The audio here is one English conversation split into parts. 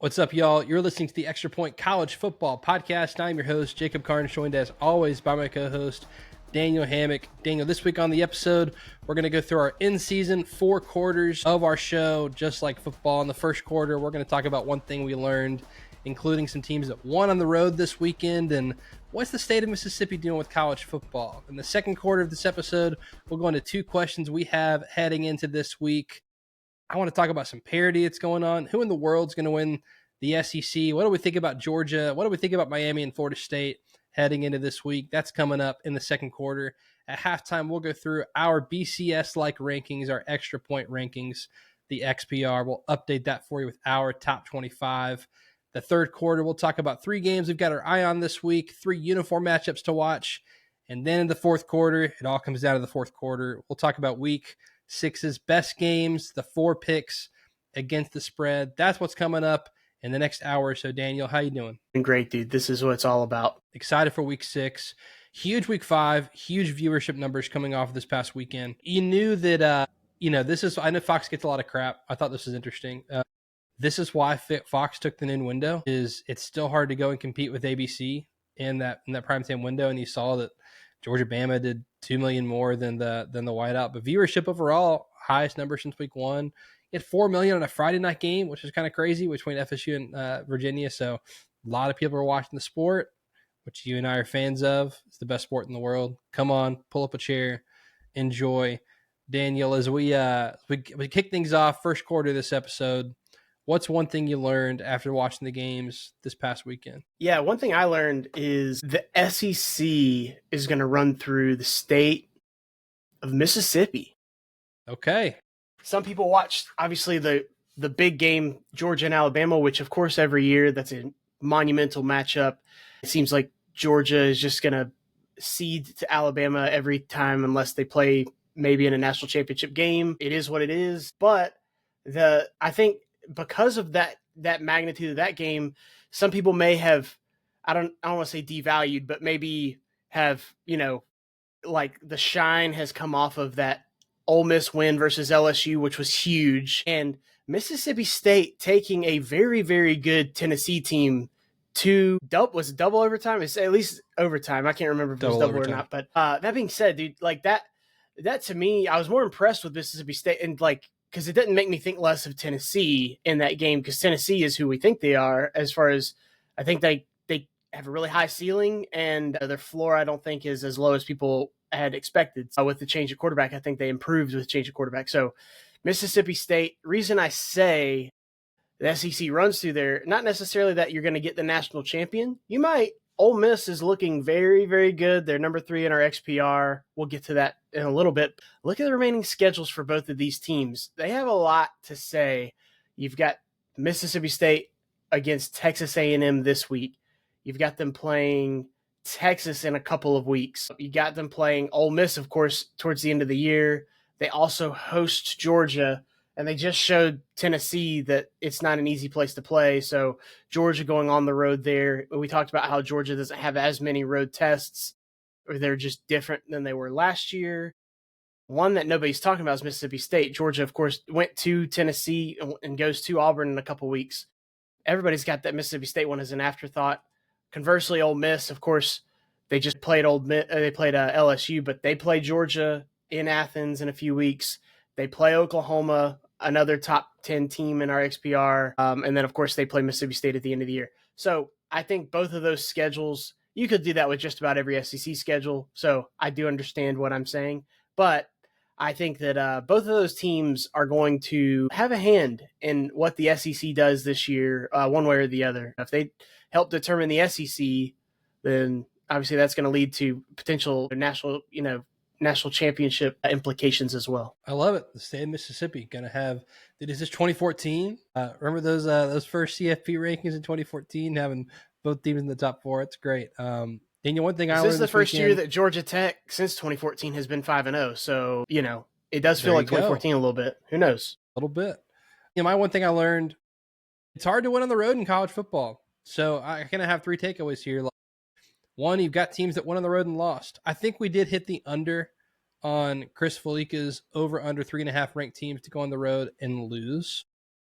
What's up, y'all? You're listening to the Extra Point College Football Podcast. I'm your host, Jacob Karnes, joined as always by my co-host, Daniel Hammock. Daniel, this week on the episode, we're going to go through our in-season 4 quarters of our show, just like football. In the first quarter, we're going to talk about one thing we learned, including some teams that won on the road this weekend, and what's the state of Mississippi doing with college football. In the second quarter of this episode, we'll go into 2 questions we have heading into this week. I want to talk about some parity that's going on. Who in the world's going to win the SEC? What do we think about Georgia? What do we think about Miami and Florida State heading into this week? That's coming up in the second quarter. At halftime, we'll go through our BCS-like rankings, our extra point rankings, the XPR. We'll update that for you with our top 25. The third quarter, we'll talk about 3 games we've got our eye on this week, 3 uniform matchups to watch. And then in the fourth quarter, it all comes down to the fourth quarter. We'll talk about week 6's best games, the 4 picks against the spread. That's what's coming up in the next hour or so. Daniel, how you doing? Great, dude. This is what it's all about. Excited for week 6. Huge week 5, huge viewership numbers coming off this past weekend. You knew that, this is, I know Fox gets a lot of crap. I thought this was interesting. This is why Fox took the noon window. Is it's still hard to go and compete with ABC in that primetime window, and you saw that Georgia Bama did 2 million more than the whiteout, but viewership overall highest number since week 1. You had 4 million on a Friday night game, which is kind of crazy between FSU and Virginia. So a lot of people are watching the sport, which you and I are fans of. It's the best sport in the world. Come on, pull up a chair, enjoy. Daniel, as we kick things off, first quarter of this episode, what's one thing you learned after watching the games this past weekend? Yeah, one thing I learned is the SEC is going to run through the state of Mississippi. Okay. Some people watch, obviously, the big game, Georgia and Alabama, which, of course, every year that's a monumental matchup. It seems like Georgia is just going to cede to Alabama every time unless they play maybe in a national championship game. It is what it is. But I think because of that magnitude of that game, some people may have, I don't want to say devalued, but maybe have, like the shine has come off of that Ole Miss win versus LSU, which was huge. And Mississippi State taking a very, very good Tennessee team to was it double overtime? It's at least overtime. I can't remember if it was double or not. But that being said, dude, like that to me, I was more impressed with Mississippi State, and because it didn't make me think less of Tennessee in that game, because Tennessee is who we think they are, as far as I think they have a really high ceiling, and their floor I don't think is as low as people had expected. With the change of quarterback, I think they improved with the change of quarterback. So Mississippi State, reason I say the SEC runs through there, not necessarily that you're going to get the national champion. You might. Ole Miss is looking very, very good. They're number 3 in our XPR. We'll get to that in a little bit. Look at the remaining schedules for both of these teams. They have a lot to say. You've got Mississippi State against Texas A&M this week. You've got them playing Texas in a couple of weeks. You got them playing Ole Miss, of course, towards the end of the year. They also host Georgia, and they just showed Tennessee that it's not an easy place to play. So Georgia going on the road there. We talked about how Georgia doesn't have as many road tests, or they're just different than they were last year. One that nobody's talking about is Mississippi State. Georgia, of course, went to Tennessee and goes to Auburn in a couple weeks. Everybody's got that Mississippi State one as an afterthought. Conversely, Ole Miss, of course, they just played LSU, but they play Georgia in Athens in a few weeks. They play Oklahoma, another top 10 team in our XPR. And then, of course, they play Mississippi State at the end of the year. So I think both of those schedules, you could do that with just about every SEC schedule. So I do understand what I'm saying. But I think that both of those teams are going to have a hand in what the SEC does this year, one way or the other. If they help determine the SEC, then obviously that's going to lead to potential national championship implications as well. I love it. The state of Mississippi going to have. Is this 2014? Remember those first CFP rankings in 2014, having both teams in the top 4. It's great. Daniel, one thing I learned this is the first year that Georgia Tech since 2014 has been 5-0. So it does feel like 2014 a little bit. Who knows? A little bit. My one thing I learned: it's hard to win on the road in college football. So I kind of have 3 takeaways here. One, you've got teams that went on the road and lost. I think we did hit the under on Chris Felica's over-under 3.5 ranked teams to go on the road and lose.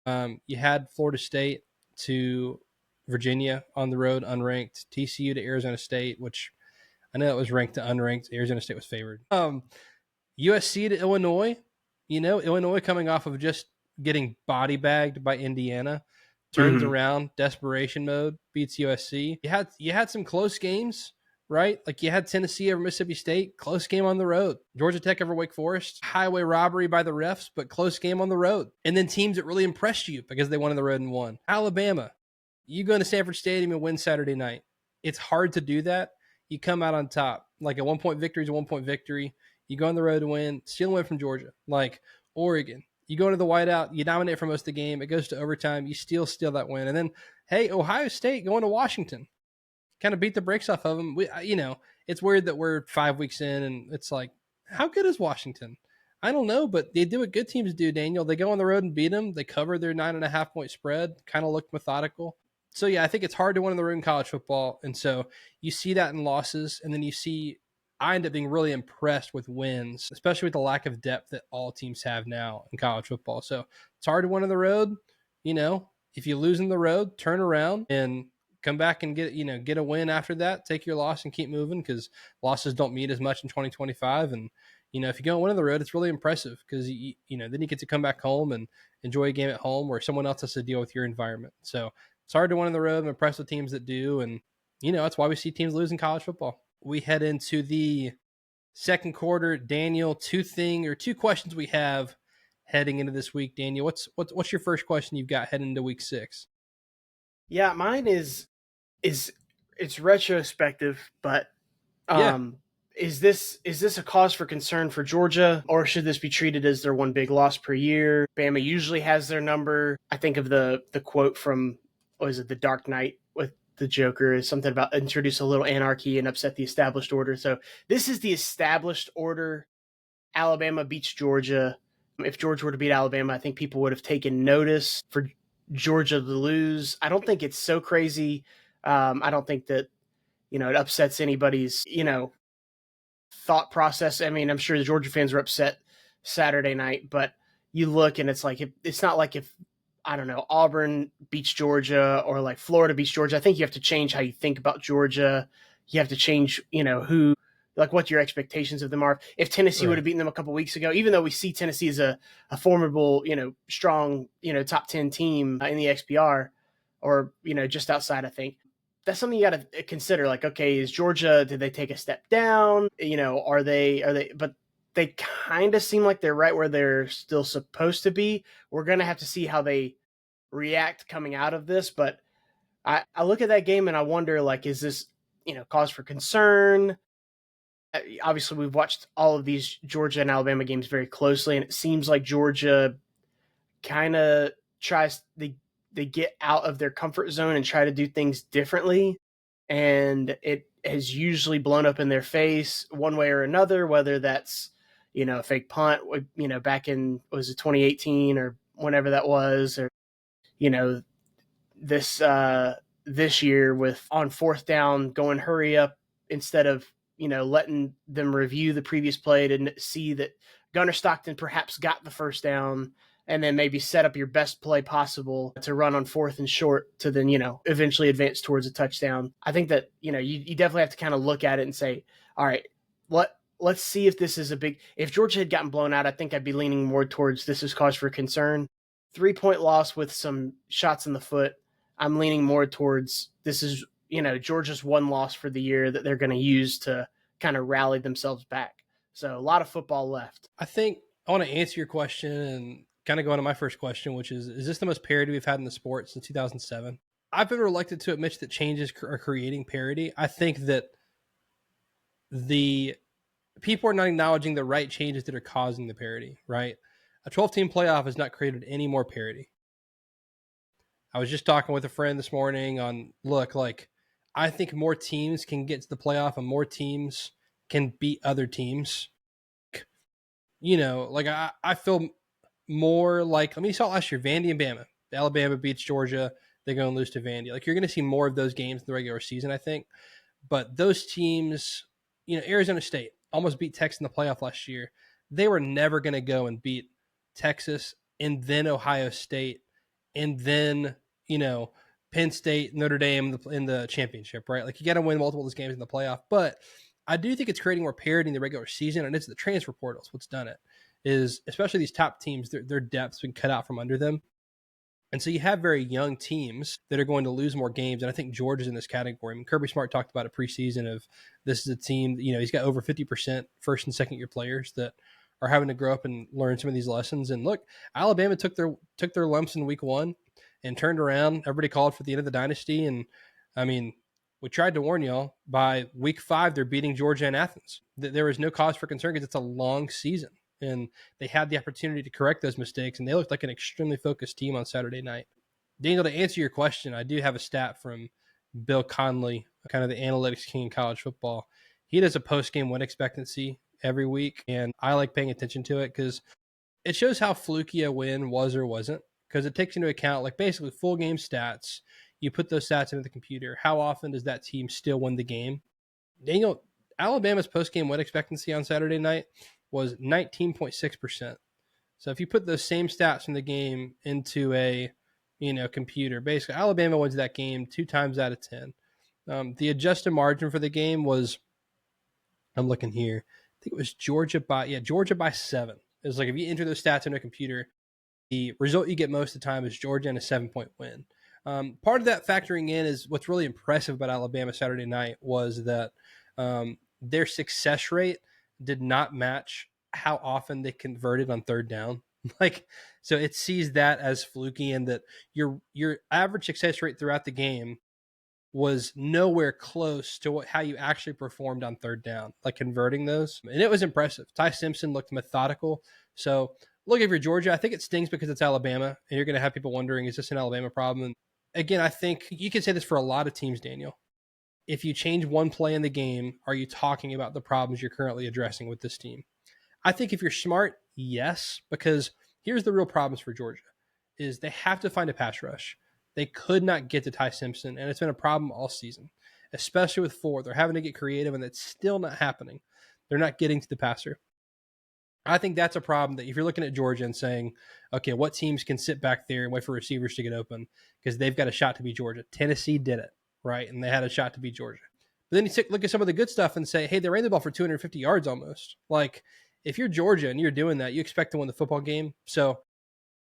You had Florida State to Virginia on the road, unranked. TCU to Arizona State, which I know it was ranked to unranked. Arizona State was favored. USC to Illinois. Illinois coming off of just getting body bagged by Indiana, turns around, desperation mode, beats USC. You had some close games, right? Like you had Tennessee over Mississippi State, close game on the road. Georgia Tech over Wake Forest, highway robbery by the refs, but close game on the road. And then teams that really impressed you because they won on the road and won. Alabama, you go into Sanford Stadium and win Saturday night. It's hard to do that. You come out on top. Like a 1-point victory is a 1-point victory. You go on the road to win, steal away from Georgia. Like Oregon, you go into the whiteout, you dominate for most of the game. It goes to overtime, you steal that win. And then, hey, Ohio State going to Washington, kind of beat the brakes off of them. It's weird that we're 5 weeks in and it's like, how good is Washington? I don't know, but they do what good teams do, Daniel. They go on the road and beat them. They cover their 9.5-point spread, kind of look methodical. So, yeah, I think it's hard to win on the road in college football. And so you see that in losses, and then I end up being really impressed with wins, especially with the lack of depth that all teams have now in college football. So it's hard to win on the road. If you lose on the road, turn around and come back and get a win after that. Take your loss and keep moving, because losses don't mean as much in 2025. And if you go and win on the road, it's really impressive because then you get to come back home and enjoy a game at home where someone else has to deal with your environment. So it's hard to win on the road. I'm impressed with teams that do, and that's why we see teams lose in college football. We head into the second quarter. Daniel, two questions we have heading into this week. Daniel, what's your first question you've got heading into week 6? Yeah, mine is it's retrospective, but is this a cause for concern for Georgia, or should this be treated as their one big loss per year? Bama usually has their number. I think of the quote from, what is it, The Dark Knight with the Joker, is something about introduce a little anarchy and upset the established order. So this is the established order. Alabama beats Georgia. If Georgia were to beat Alabama, I think people would have taken notice. For Georgia to lose, I don't think it's so crazy. I don't think that, it upsets anybody's, thought process. I mean, I'm sure the Georgia fans were upset Saturday night, but you look and it's like, it's not like if, I don't know, Auburn beats Georgia or like Florida beats Georgia. I think you have to change how you think about Georgia. You have to change, what your expectations of them are. If Tennessee would have beaten them a couple weeks ago, even though we see Tennessee as a formidable, strong, top 10 team in the XPR, or, just outside, I think that's something you got to consider. Like, okay, is Georgia, did they take a step down? Are they, but they kind of seem like they're right where they're still supposed to be. We're going to have to see how they react coming out of this. But I look at that game and I wonder, like, is this, cause for concern? Obviously, we've watched all of these Georgia and Alabama games very closely, and it seems like Georgia kind of tries, they get out of their comfort zone and try to do things differently. And it has usually blown up in their face one way or another, whether that's, a fake punt, back in, was it 2018 or whenever that was, or, this year with on fourth down going hurry up instead of, letting them review the previous play to see that Gunnar Stockton perhaps got the first down, and then maybe set up your best play possible to run on 4th and short to then, eventually advance towards a touchdown. I think that, you definitely have to kind of look at it and say, all right, let's see if this is if Georgia had gotten blown out, I think I'd be leaning more towards this is cause for concern. 3-point loss with some shots in the foot, I'm leaning more towards this is, Georgia's one loss for the year that they're going to use to kind of rally themselves back. So a lot of football left. I think I want to answer your question and kind of go on to my first question, which is this the most parity we've had in the sport since 2007? I've been reluctant to admit that changes are creating parity. I think that the people are not acknowledging the right changes that are causing the parity, right? A 12-team playoff has not created any more parity. I was just talking with a friend this morning on, I think more teams can get to the playoff and more teams can beat other teams. I feel more like, you saw last year, Vandy and Bama. Alabama beats Georgia. They're going to lose to Vandy. You're going to see more of those games in the regular season, I think. But those teams, Arizona State almost beat Texas in the playoff last year. They were never going to go and beat Texas and then Ohio State and then, Penn State, Notre Dame in the championship, right? Like you got to win multiple of those games in the playoff. But I do think it's creating more parity in the regular season, and it's the transfer portals. What's done it is, especially these top teams, their depth's been cut out from under them. And so you have very young teams that are going to lose more games. And I think Georgia's in this category. I mean, Kirby Smart talked about a preseason of this is a team, he's got over 50% first and second year players that are having to grow up and learn some of these lessons. And look, Alabama took their lumps in week one and turned around. Everybody called for the end of the dynasty. And I mean, we tried to warn y'all, by week 5, they're beating Georgia and Athens. There was no cause for concern because it's a long season. And they had the opportunity to correct those mistakes, and they looked like an extremely focused team on Saturday night. Daniel, to answer your question, I do have a stat from Bill Conley, kind of the analytics king in college football. He does a post-game win expectancy every week, and I like paying attention to it because it shows how fluky a win was or wasn't, because it takes into account like basically full game stats. You put those stats into the computer. How often does that team still win the game? Daniel, Alabama's post-game win expectancy on Saturday night was 19.6%. So if you put those same stats from the game into a computer, basically Alabama wins that game 2 times out of 10. The adjusted margin for the game was, I'm looking here, I think it was Georgia by 7. It's like if you enter those stats into a computer, the result you get most of the time is Georgia and a 7-point win. Part of that factoring in is what's really impressive about Alabama Saturday night was that their success rate did not match how often they converted on third down. So it sees that as fluky, and that your average success rate throughout the game was nowhere close to how you actually performed on third down, like converting those. And it was impressive. Ty Simpson looked methodical. So look, if you're Georgia, I think it stings because it's Alabama, and you're going to have people wondering, is this an Alabama problem? And again, I think you can say this for a lot of teams, Daniel. If you change one play in the game, are you talking about the problems you're currently addressing with this team? I think if you're smart, yes, because here's the real problems for Georgia is they have to find a pass rush. They could not get to Ty Simpson, and it's been a problem all season, especially with 4. They're having to get creative, and it's still not happening. They're not getting to the passer. I think that's a problem that if you're looking at Georgia and saying, okay, what teams can sit back there and wait for receivers to get open because they've got a shot to beat Georgia. Tennessee did it. Right, and they had a shot to beat Georgia. But then you look at some of the good stuff and say, hey, they ran the ball for 250 yards almost. Like, if you're Georgia and you're doing that, you expect to win the football game. So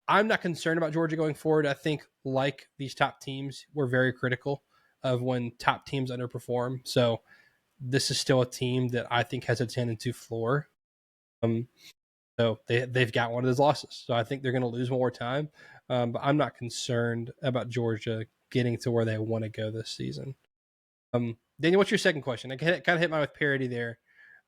I'm not concerned about Georgia going forward. I think, like these top teams, we're very critical of when top teams underperform. So this is still a team that I think has a 10-2 floor. So they've got one of those losses. So I think they're going to lose one more time. But I'm not concerned about Georgia getting to where they want to go this season. Daniel, what's your second question? I kind of hit mine with parity there.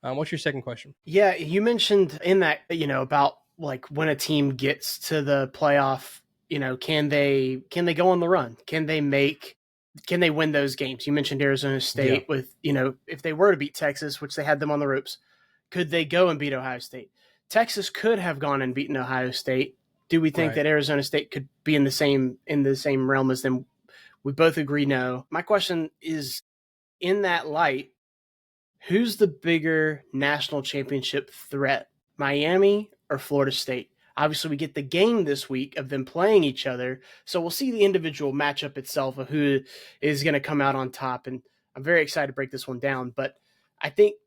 What's your second question? Yeah, you mentioned in that, about like when a team gets to the playoff, can they go on the run? Can they win those games? You mentioned Arizona State with, if they were to beat Texas, which they had them on the ropes, could they go and beat Ohio State? Texas could have gone and beaten Ohio State. Do we think that Arizona State could be in the same realm as them? We both agree no. My question is, in that light, who's the bigger national championship threat, Miami or Florida State? Obviously, we get the game this week of them playing each other, so we'll see the individual matchup itself of who is going to come out on top, and I'm very excited to break this one down. But I think,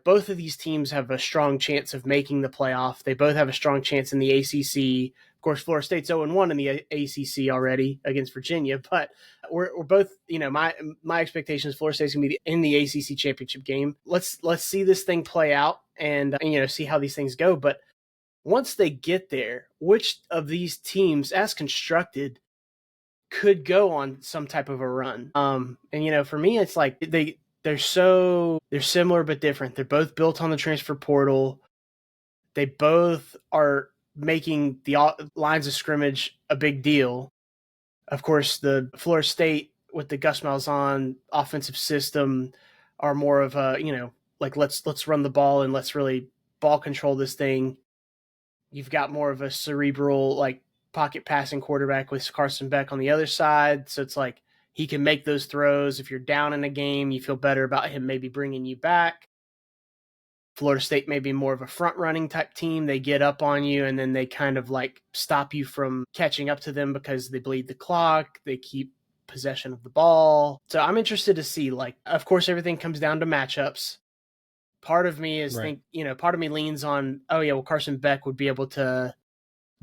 both of these teams have a strong chance of making the playoff. They both have a strong chance in the ACC. Of course, Florida State's 0-1 in the ACC already against Virginia, but we're both, my expectation is Florida State's going to be in the ACC championship game. Let's see this thing play out and see how these things go. But once they get there, which of these teams, as constructed, could go on some type of a run? For me, it's like they're similar but different. They're both built on the transfer portal. They both are making the lines of scrimmage a big deal. Of course, the Florida State with the Gus Malzahn offensive system are more of a, let's run the ball and let's really ball control this thing. You've got more of a cerebral, pocket passing quarterback with Carson Beck on the other side. So it's like he can make those throws. If you're down in a game, you feel better about him maybe bringing you back. Florida State may be more of a front-running type team. They get up on you, and then they kind of stop you from catching up to them because they bleed the clock. They keep possession of the ball. So I'm interested to see, like, of course, everything comes down to matchups. Part of me is Right. part of me leans on, oh yeah, well, Carson Beck would be able to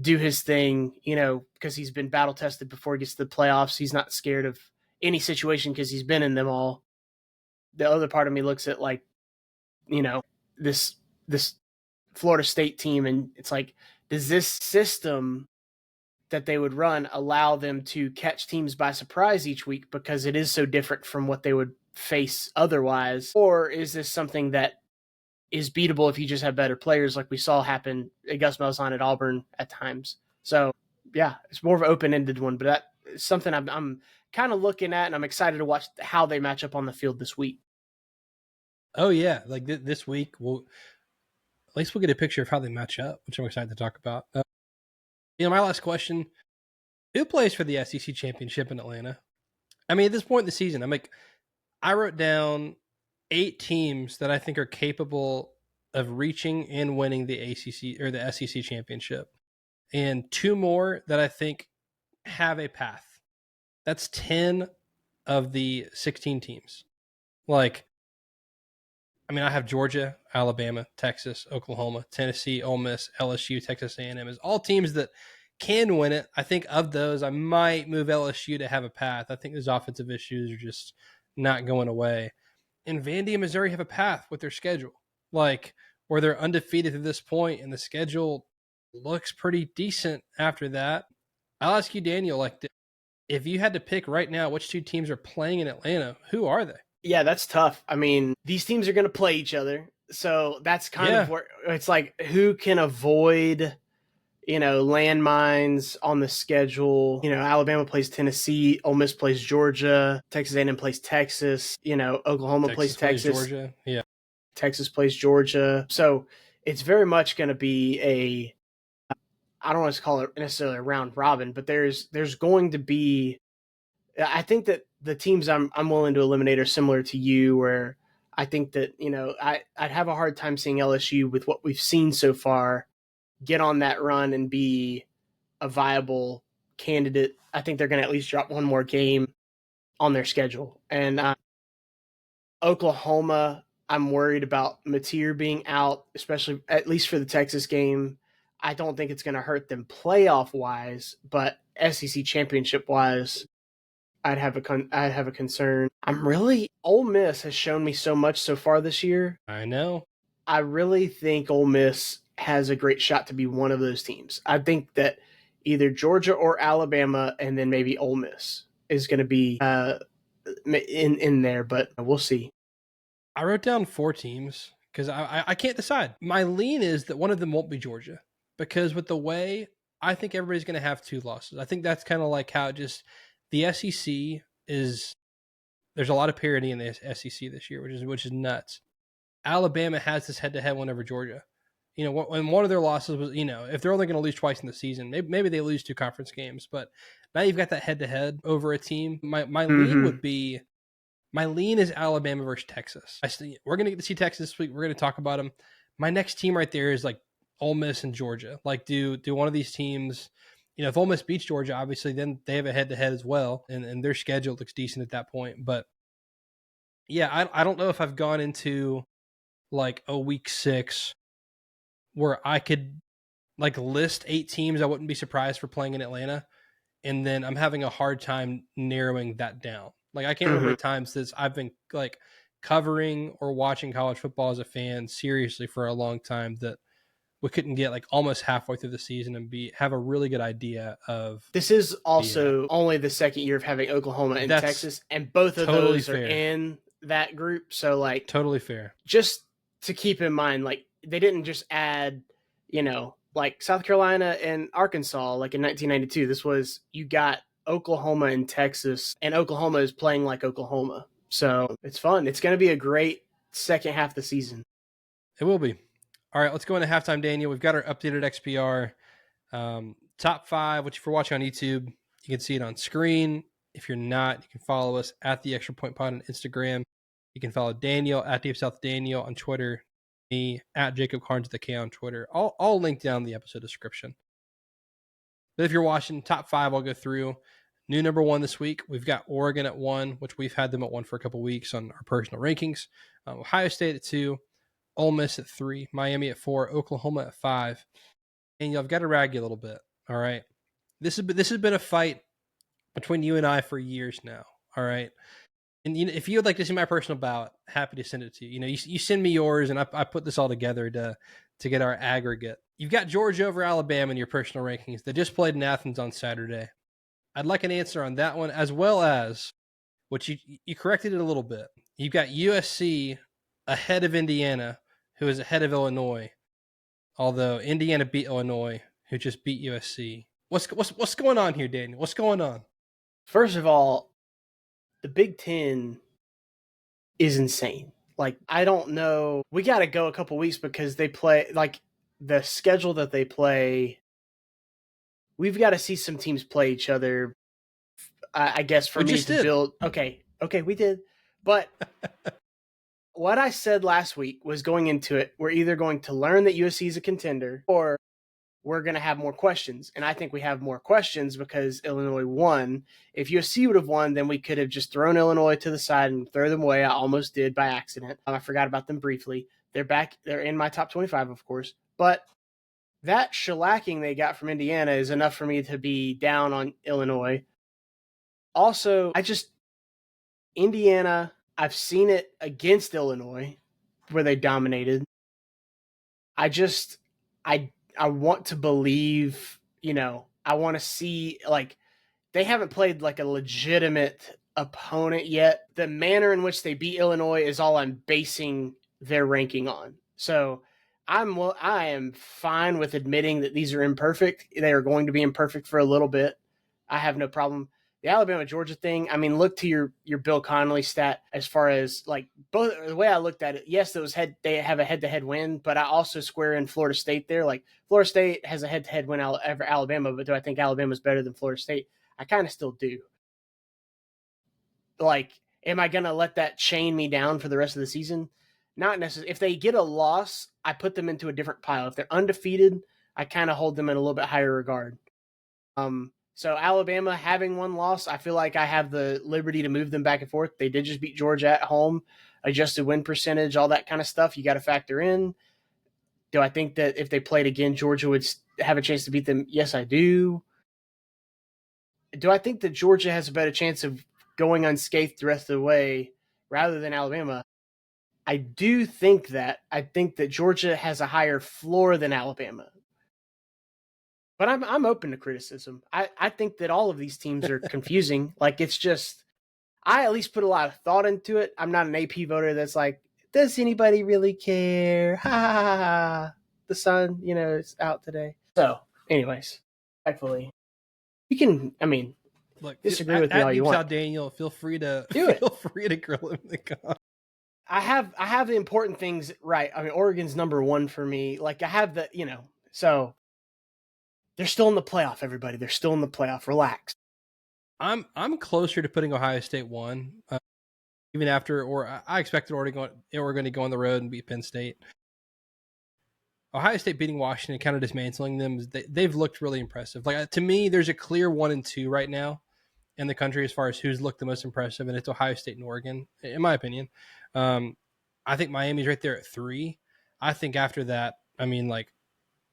do his thing, because he's been battle tested before he gets to the playoffs. He's not scared of any situation because he's been in them all. The other part of me looks at, like, this Florida State team, and it's like, does this system that they would run allow them to catch teams by surprise each week because it is so different from what they would face otherwise? Or is this something that is beatable if you just have better players, like we saw happen at Gus Malzahn at Auburn at times? So, yeah, it's more of an open-ended one, but that's something I'm kind of looking at, and I'm excited to watch how they match up on the field this week. Oh yeah, like this week at least we'll get a picture of how they match up, which I'm excited to talk about. My last question: who plays for the SEC championship in Atlanta? I mean, at this point in the season, I wrote down 8 teams that I think are capable of reaching and winning the ACC or the SEC championship, and 2 more that I think have a path. That's 10 of the 16 teams. Like, I have Georgia, Alabama, Texas, Oklahoma, Tennessee, Ole Miss, LSU, Texas A&M as all teams that can win it. I think of those, I might move LSU to have a path. I think those offensive issues are just not going away. And Vandy and Missouri have a path with their schedule, like, where they're undefeated to this point, and the schedule looks pretty decent after that. I'll ask you, Daniel, like, if you had to pick right now which 2 teams are playing in Atlanta, who are they? Yeah, that's tough. I mean, these teams are going to play each other. So that's kind of where it's like, who can avoid, landmines on the schedule. Alabama plays Tennessee, Ole Miss plays Georgia, Texas A&M plays Texas, Oklahoma plays Texas, Georgia. Yeah. Texas plays Georgia. So it's very much going to be I don't want to call it necessarily a round robin, but there's going to be, I think that the teams I'm willing to eliminate are similar to you, where I think that, I'd have a hard time seeing LSU, with what we've seen so far, get on that run and be a viable candidate. I think they're going to at least drop one more game on their schedule. And Oklahoma, I'm worried about Mateer being out, especially at least for the Texas game. I don't think it's going to hurt them playoff wise, but SEC championship wise, I'd have a concern. Ole Miss has shown me so much so far this year. I know. I really think Ole Miss has a great shot to be one of those teams. I think that either Georgia or Alabama, and then maybe Ole Miss is going to be in there, but we'll see. I wrote down 4 teams because I can't decide. My lean is that one of them won't be Georgia, because with the way, I think everybody's going to have 2 losses. I think that's kind of like how the SEC is. There's a lot of parity in the SEC this year, which is nuts. Alabama has this head-to-head win over Georgia. When one of their losses was, if they're only going to lose twice in the season, maybe they lose 2 conference games, but now you've got that head-to-head over a team. My lean would be, my lean is Alabama versus Texas. We're going to get to see Texas this week. We're going to talk about them. My next team right there is like Ole Miss and Georgia. Like, do one of these teams, if Ole Miss beats Georgia, obviously, then they have a head-to-head as well, and their schedule looks decent at that point. But yeah, I don't know if I've gone into like a week 6 where I could like list 8 teams I wouldn't be surprised for playing in Atlanta, and then I'm having a hard time narrowing that down. Like, I can't remember times that I've been like covering or watching college football as a fan seriously for a long time that we couldn't get like almost halfway through the season and have a really good idea of. This is also only the second year of having Oklahoma and Texas, and both of totally those are in that group. So, like, totally fair. Just to keep in mind, like, they didn't just add, like South Carolina and Arkansas, like in 1992. This was, you got Oklahoma and Texas, and Oklahoma is playing like Oklahoma. So it's fun. It's going to be a great second half of the season. It will be. All right, let's go into halftime, Daniel. We've got our updated XPR. Top 5, which if you're watching on YouTube, you can see it on screen. If you're not, you can follow us at the Extra Point Pod on Instagram. You can follow Daniel at Deep South Daniel on Twitter, me at Jacob Karnes with the K on Twitter. All linked down in the episode description. But if you're watching top 5, I'll go through. New number 1 this week. We've got Oregon at 1, which we've had them at 1 for a couple weeks on our personal rankings. Ohio State at 2, Ole Miss at 3, Miami at 4, Oklahoma at 5. And I've got to rag you a little bit. All right. This has been a fight between you and I for years now. All right. And if you would like to see my personal ballot, happy to send it to you. You send me yours, and I put this all together to get our aggregate. You've got Georgia over Alabama in your personal rankings. They just played in Athens on Saturday. I'd like an answer on that one, as well as what you corrected it a little bit. You've got USC ahead of Indiana, who is ahead of Illinois, although Indiana beat Illinois, who just beat USC. What's going on here, Daniel? What's going on? First of all, the Big Ten is insane. Like, I don't know. We got to go a couple weeks because they play, like, the schedule that they play. We've got to see some teams play each other, I guess, for me to build. Okay, we did. But what I said last week was going into it, we're either going to learn that USC is a contender or we're going to have more questions. And I think we have more questions because Illinois won. If USC would have won, then we could have just thrown Illinois to the side and throw them away. I almost did by accident. I forgot about them briefly. They're back. They're in my top 25, of course. But that shellacking they got from Indiana is enough for me to be down on Illinois. Also, Indiana, I've seen it against Illinois where they dominated. I want to believe, I want to see, like, they haven't played like a legitimate opponent yet. The manner in which they beat Illinois is all I'm basing their ranking on. So I am fine with admitting that these are imperfect. They are going to be imperfect for a little bit. I have no problem. The Alabama-Georgia thing, I mean, look to your Bill Connolly stat as far as, like, both. The way I looked at it, yes, they have a head-to-head win, but I also square in Florida State there. Like, Florida State has a head-to-head win over Alabama, but do I think Alabama's better than Florida State? I kind of still do. Like, am I going to let that chain me down for the rest of the season? Not necessarily. If they get a loss, I put them into a different pile. If they're undefeated, I kind of hold them in a little bit higher regard. So Alabama having one loss, I feel like I have the liberty to move them back and forth. They did just beat Georgia at home, adjusted win percentage, all that kind of stuff you got to factor in. Do I think that if they played again, Georgia would have a chance to beat them? Yes, I do. Do I think that Georgia has a better chance of going unscathed the rest of the way rather than Alabama? I do think that. I think that Georgia has a higher floor than Alabama. But I'm open to criticism. I think that all of these teams are confusing. Like, it's just, I at least put a lot of thought into it. I'm not an AP voter that's like, does anybody really care? Ha ha ha ha. The sun, is out today. So, anyways, respectfully, you can, disagree with me all you want. Daniel, feel free to grill him in the comments. I have the important things right. I mean, Oregon's number 1 for me. Like, I have the, so. They're still in the playoff, everybody. They're still in the playoff. Relax. I'm closer to putting Ohio State 1, even after, or I expected Oregon to go on the road and beat Penn State. Ohio State beating Washington, kind of dismantling them. They've looked really impressive. Like, to me, there's a clear 1 and 2 right now in the country as far as who's looked the most impressive, and it's Ohio State and Oregon, in my opinion. I think Miami's right there at 3. I think after that,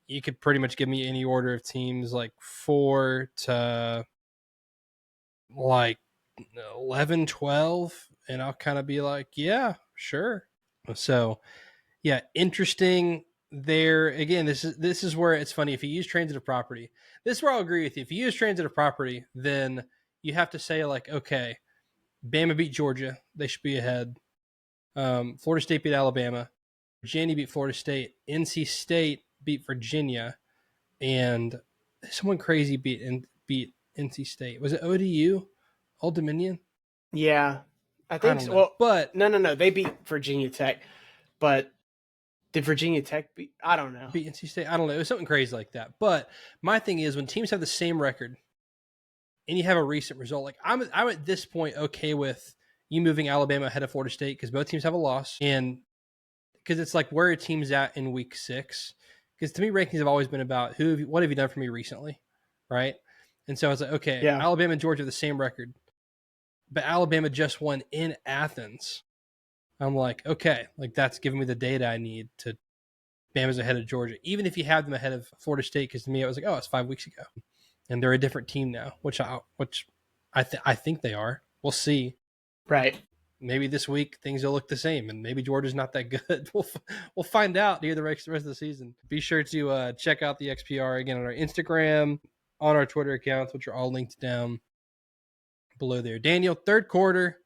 you could pretty much give me any order of teams, like 4 to like 11, 12, and I'll kind of be like, yeah, sure. So, yeah, interesting there. Again, this is where it's funny. If you use transitive property, this is where I'll agree with you. If you use transitive property, then you have to say, like, okay, Bama beat Georgia. They should be ahead. Florida State beat Alabama. Virginia beat Florida State. NC State beat Virginia, and someone crazy beat NC State. Was it ODU? Old Dominion? Yeah, I think so. Well, but no, they beat Virginia Tech. But did Virginia Tech beat? I don't know. Beat NC State? I don't know. It was something crazy like that. But my thing is, when teams have the same record and you have a recent result, like I'm at this point okay with you moving Alabama ahead of Florida State because both teams have a loss, and because it's like where a team's at in week 6. Because to me, rankings have always been about what have you done for me recently, right? And so I was like, okay, Yeah. Alabama and Georgia have the same record, but Alabama just won in Athens. I'm like, okay, like that's giving me the data I need to Bama's ahead of Georgia, even if you have them ahead of Florida State. Because to me, I was like, oh, it's 5 weeks ago, and they're a different team now, which I think they are. We'll see. Right. Maybe this week things will look the same, and maybe Georgia's not that good. We'll find out near the rest of the season. Be sure to check out the XPR again on our Instagram, on our Twitter accounts, which are all linked down below there. Daniel, third quarter,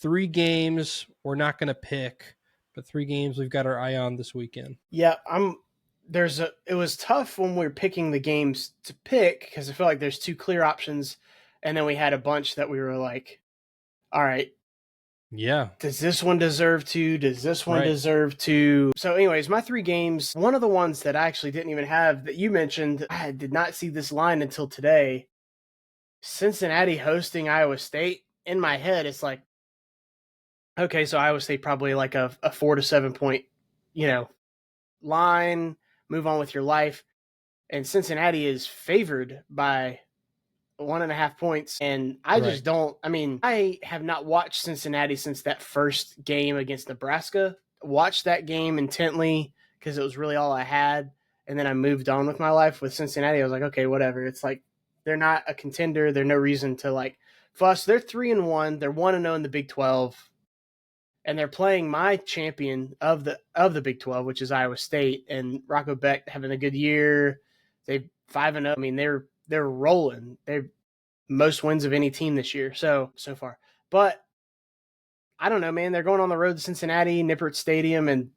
3 games we're not going to pick, but 3 games we've got our eye on this weekend. Yeah, it was tough when we were picking the games to pick because I feel like there's 2 clear options, and then we had a bunch that we were like, all right, yeah, does this one deserve to? Does this one deserve to? So anyways, my 3 games, one of the ones that I actually didn't even have that you mentioned, I did not see this line until today. Cincinnati hosting Iowa State. In my head, it's like, okay, so Iowa State probably like a 4 to 7 point, line, move on with your life. And Cincinnati is favored by 1.5 points. And I just don't, I have not watched Cincinnati since that first game against Nebraska. Watched that game intently because it was really all I had. And then I moved on with my life. With Cincinnati, I was like, okay, whatever. It's like, they're not a contender. There's no reason to like fuss. They're 3-1. They're 1-0 in the Big 12. And they're playing my champion of the Big 12, which is Iowa State, and Rocco Beck having a good year. They 5-0. I mean, they're rolling. They're most wins of any team this year so far. But I don't know, man. They're going on the road to Cincinnati, Nippert Stadium, and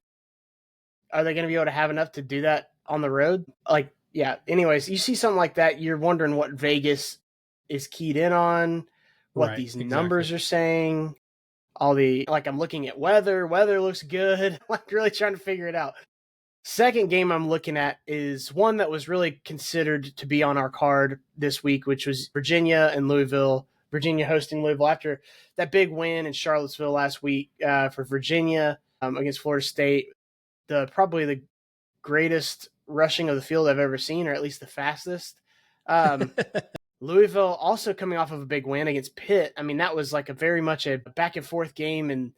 are they going to be able to have enough to do that on the road? Like, yeah. Anyways, you see something like that, you're wondering what Vegas is keyed in on, what these numbers are saying. I'm looking at weather looks good. Like really trying to figure it out. Second game I'm looking at is one that was really considered to be on our card this week, which was Virginia and Louisville. Virginia hosting Louisville after that big win in Charlottesville last week for Virginia against Florida State. Probably the greatest rushing of the field I've ever seen, or at least the fastest. Louisville also coming off of a big win against Pitt. I mean, that was like very much a back and forth game. And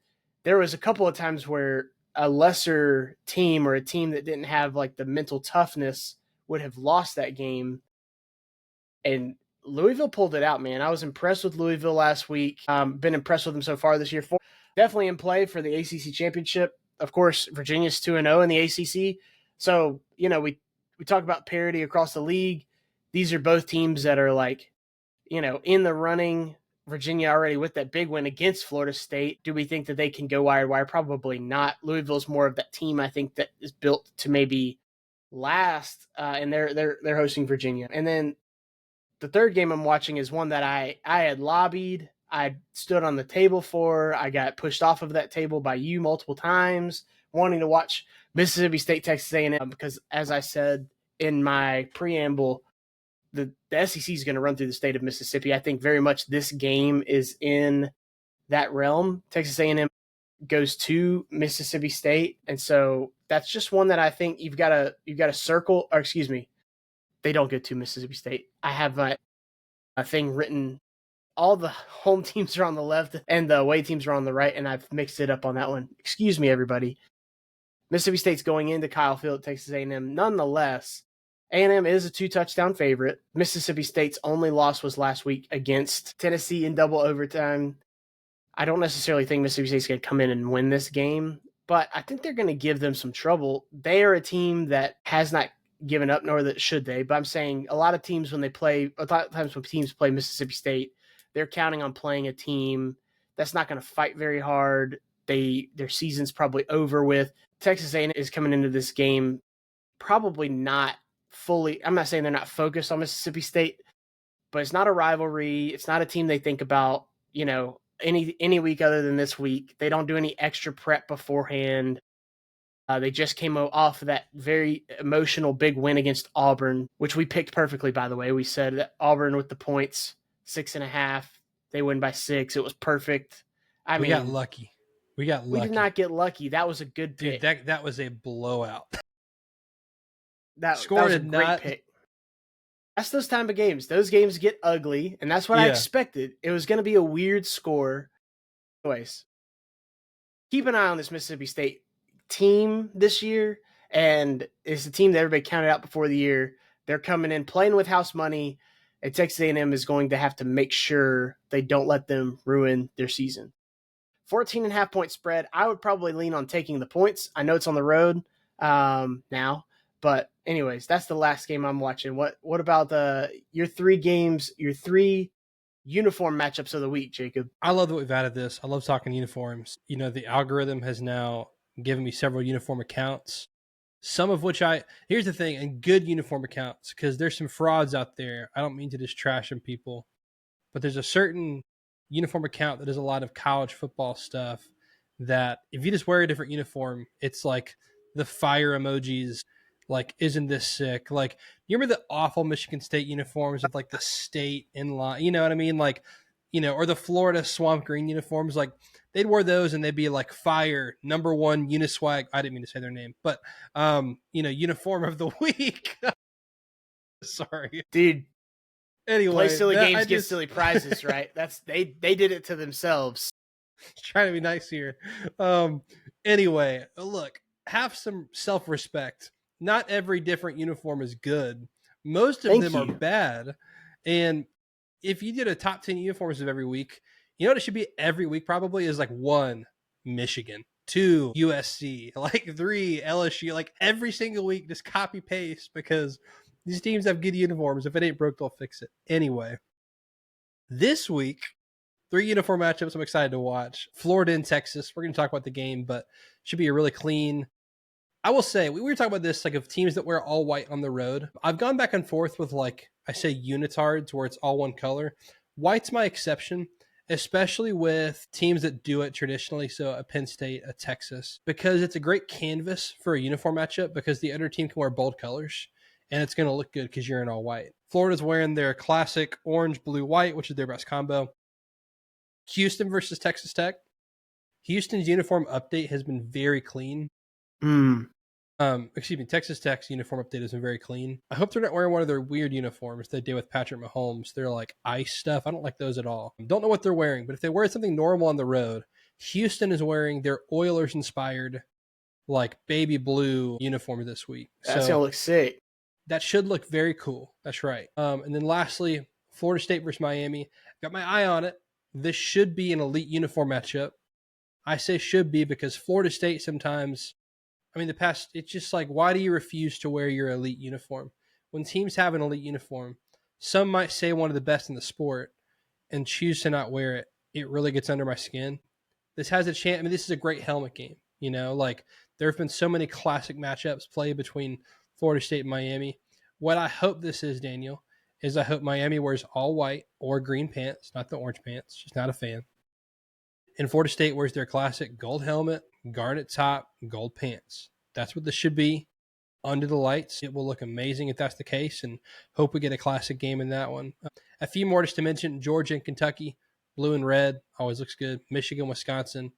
there was a couple of times where a lesser team or a team that didn't have like the mental toughness would have lost that game. And Louisville pulled it out, man. I was impressed with Louisville last week. Been impressed with them so far this year. Definitely in play for the ACC championship. Of course, Virginia's 2-0 in the ACC. So, we talk about parity across the league. These are both teams that are like, in the running. Virginia already with that big win against Florida State. Do we think that they can go wire to wire? Probably not. Louisville's more of that team, I think, that is built to maybe last, and they're hosting Virginia. And then the third game I'm watching is one that I had lobbied. I stood on the table for. I got pushed off of that table by you multiple times, wanting to watch Mississippi State, Texas A&M, because as I said in my preamble, the SEC is going to run through the state of Mississippi. I think very much this game is in that realm. Texas A&M goes to Mississippi State, and so that's just one that I think you've got to circle. Or excuse me, they don't go to Mississippi State. I have a thing written. All the home teams are on the left and the away teams are on the right, and I've mixed it up on that one. Excuse me, everybody. Mississippi State's going into Kyle Field, Texas A&M. Nonetheless, A&M is a 2-touchdown favorite. Mississippi State's only loss was last week against Tennessee in double overtime. I don't necessarily think Mississippi State's going to come in and win this game, but I think they're going to give them some trouble. They are a team that has not given up, nor that should they. But I'm saying a lot of times when teams play Mississippi State, they're counting on playing a team that's not going to fight very hard. Their season's probably over with. Texas A&M is coming into this game probably not fully. I'm not saying they're not focused on Mississippi State, but it's not a rivalry. It's not a team they think about, any week other than this week. They don't do any extra prep beforehand. They just came off of that very emotional big win against Auburn, which we picked perfectly, by the way. We said that Auburn with the points, 6.5. They win by 6. It was perfect. We got lucky. We did not get lucky. That was a good pick. Dude, that was a blowout. That was a great pick. That's those time of games. Those games get ugly, and that's what I Yeah. expected. It was going to be a weird score. Anyways, keep an eye on this Mississippi State team this year, and it's a team that everybody counted out before the year. They're coming in playing with house money, and Texas A&M is going to have to make sure they don't let them ruin their season. 14.5-point spread. I would probably lean on taking the points. I know it's on the road now, but anyways, that's the last game I'm watching. What about your 3 games, your 3 uniform matchups of the week, Jacob? I love that we've added this. I love talking uniforms. The algorithm has now given me several uniform accounts, some of which here's the thing, and good uniform accounts, because there's some frauds out there. I don't mean to just trash on people, but there's a certain uniform account that does a lot of college football stuff that if you just wear a different uniform, it's like the fire emojis, like, isn't this sick? Like, you remember the awful Michigan State uniforms with like the state in line, you know what I mean? Like, or the Florida swamp green uniforms, like they'd wear those and they'd be like fire #1 Uniswag. I didn't mean to say their name, but uniform of the week. Sorry. Dude, Anyway, play silly games, get silly prizes, right? They did it to themselves. Trying to be nice here. Anyway, look, have some self-respect. Not every different uniform is good. Most of them are bad. And if you did a top 10 uniforms of every week, you know what it should be every week probably is like 1, Michigan, 2, USC, like 3, LSU, like every single week, just copy paste, because these teams have good uniforms. If it ain't broke, they'll fix it. Anyway, this week, 3 uniform matchups I'm excited to watch. Florida and Texas. We're going to talk about the game, but should be a really clean. I will say, we were talking about this, like, of teams that wear all white on the road. I've gone back and forth with, like, I say unitards, where it's all one color. White's my exception, especially with teams that do it traditionally. So a Penn State, a Texas, because it's a great canvas for a uniform matchup, because the other team can wear bold colors and it's going to look good because you're in all white. Florida's wearing their classic orange, blue, white, which is their best combo. Houston versus Texas Tech. Houston's uniform update has been very clean. Texas Tech's uniform update has been very clean. I hope they're not wearing one of their weird uniforms they did with Patrick Mahomes. They're like ice stuff. I don't like those at all. Don't know what they're wearing, but if they wear something normal on the road, Houston is wearing their Oilers-inspired, like, baby blue uniform this week. That's going to look sick. That should look very cool. That's right. And then lastly, Florida State versus Miami. Got my eye on it. This should be an elite uniform matchup. I say should be because Florida State sometimes, it's just like, why do you refuse to wear your elite uniform? When teams have an elite uniform, some might say one of the best in the sport, and choose to not wear it. It really gets under my skin. This has a chance. This is a great helmet game. Like, there have been so many classic matchups played between Florida State and Miami. What I hope this is, Daniel, is I hope Miami wears all white or green pants, not the orange pants. Just not a fan. And Florida State wears their classic gold helmet, garnet top, gold pants. That's what this should be. Under the lights, it will look amazing if that's the case, and hope we get a classic game in that one. A few more just to mention: Georgia and Kentucky, blue and red, always looks good. Michigan, Wisconsin.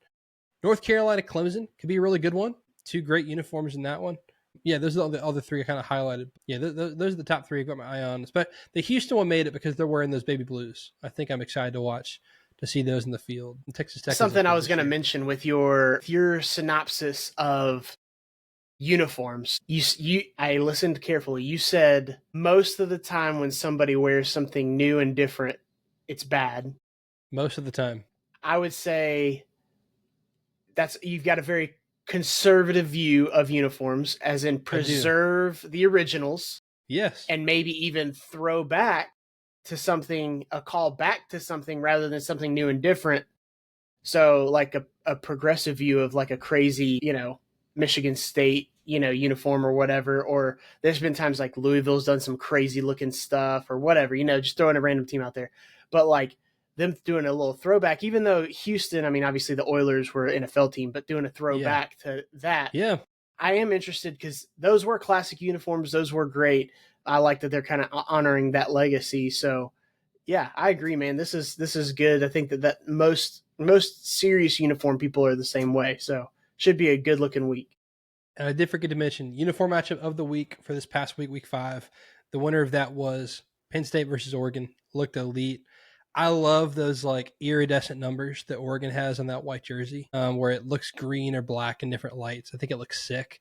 North Carolina, Clemson could be a really good one. 2 great uniforms in that one. Yeah, those are the other 3 I kind of highlighted. Yeah, those are the top 3 I've got my eye on. But the Houston one made it because they're wearing those baby blues. I think I'm excited to watch, to see those in the field. And Texas Tech. Something I was going to mention with your synopsis of uniforms. I listened carefully. You said most of the time when somebody wears something new and different, it's bad. Most of the time. I would say you've got a very conservative view of uniforms, as in preserve the originals. Yes. And maybe even throw back to something, a call back to something rather than something new and different. So like a progressive view of like a crazy, Michigan State, uniform or whatever. Or there's been times like Louisville's done some crazy looking stuff or whatever, just throwing a random team out there. But like them doing a little throwback, even though Houston, obviously the Oilers were an NFL team, but doing a throwback to that. Yeah. I am interested because those were classic uniforms. Those were great. I like that they're kind of honoring that legacy. So yeah, I agree, man. This is good. I think that most serious uniform people are the same way. So should be a good looking week. And I did forget to mention uniform matchup of the week for this past week, week 5. The winner of that was Penn State versus Oregon. Looked elite. I love those like iridescent numbers that Oregon has on that white jersey, where it looks green or black in different lights. I think it looks sick.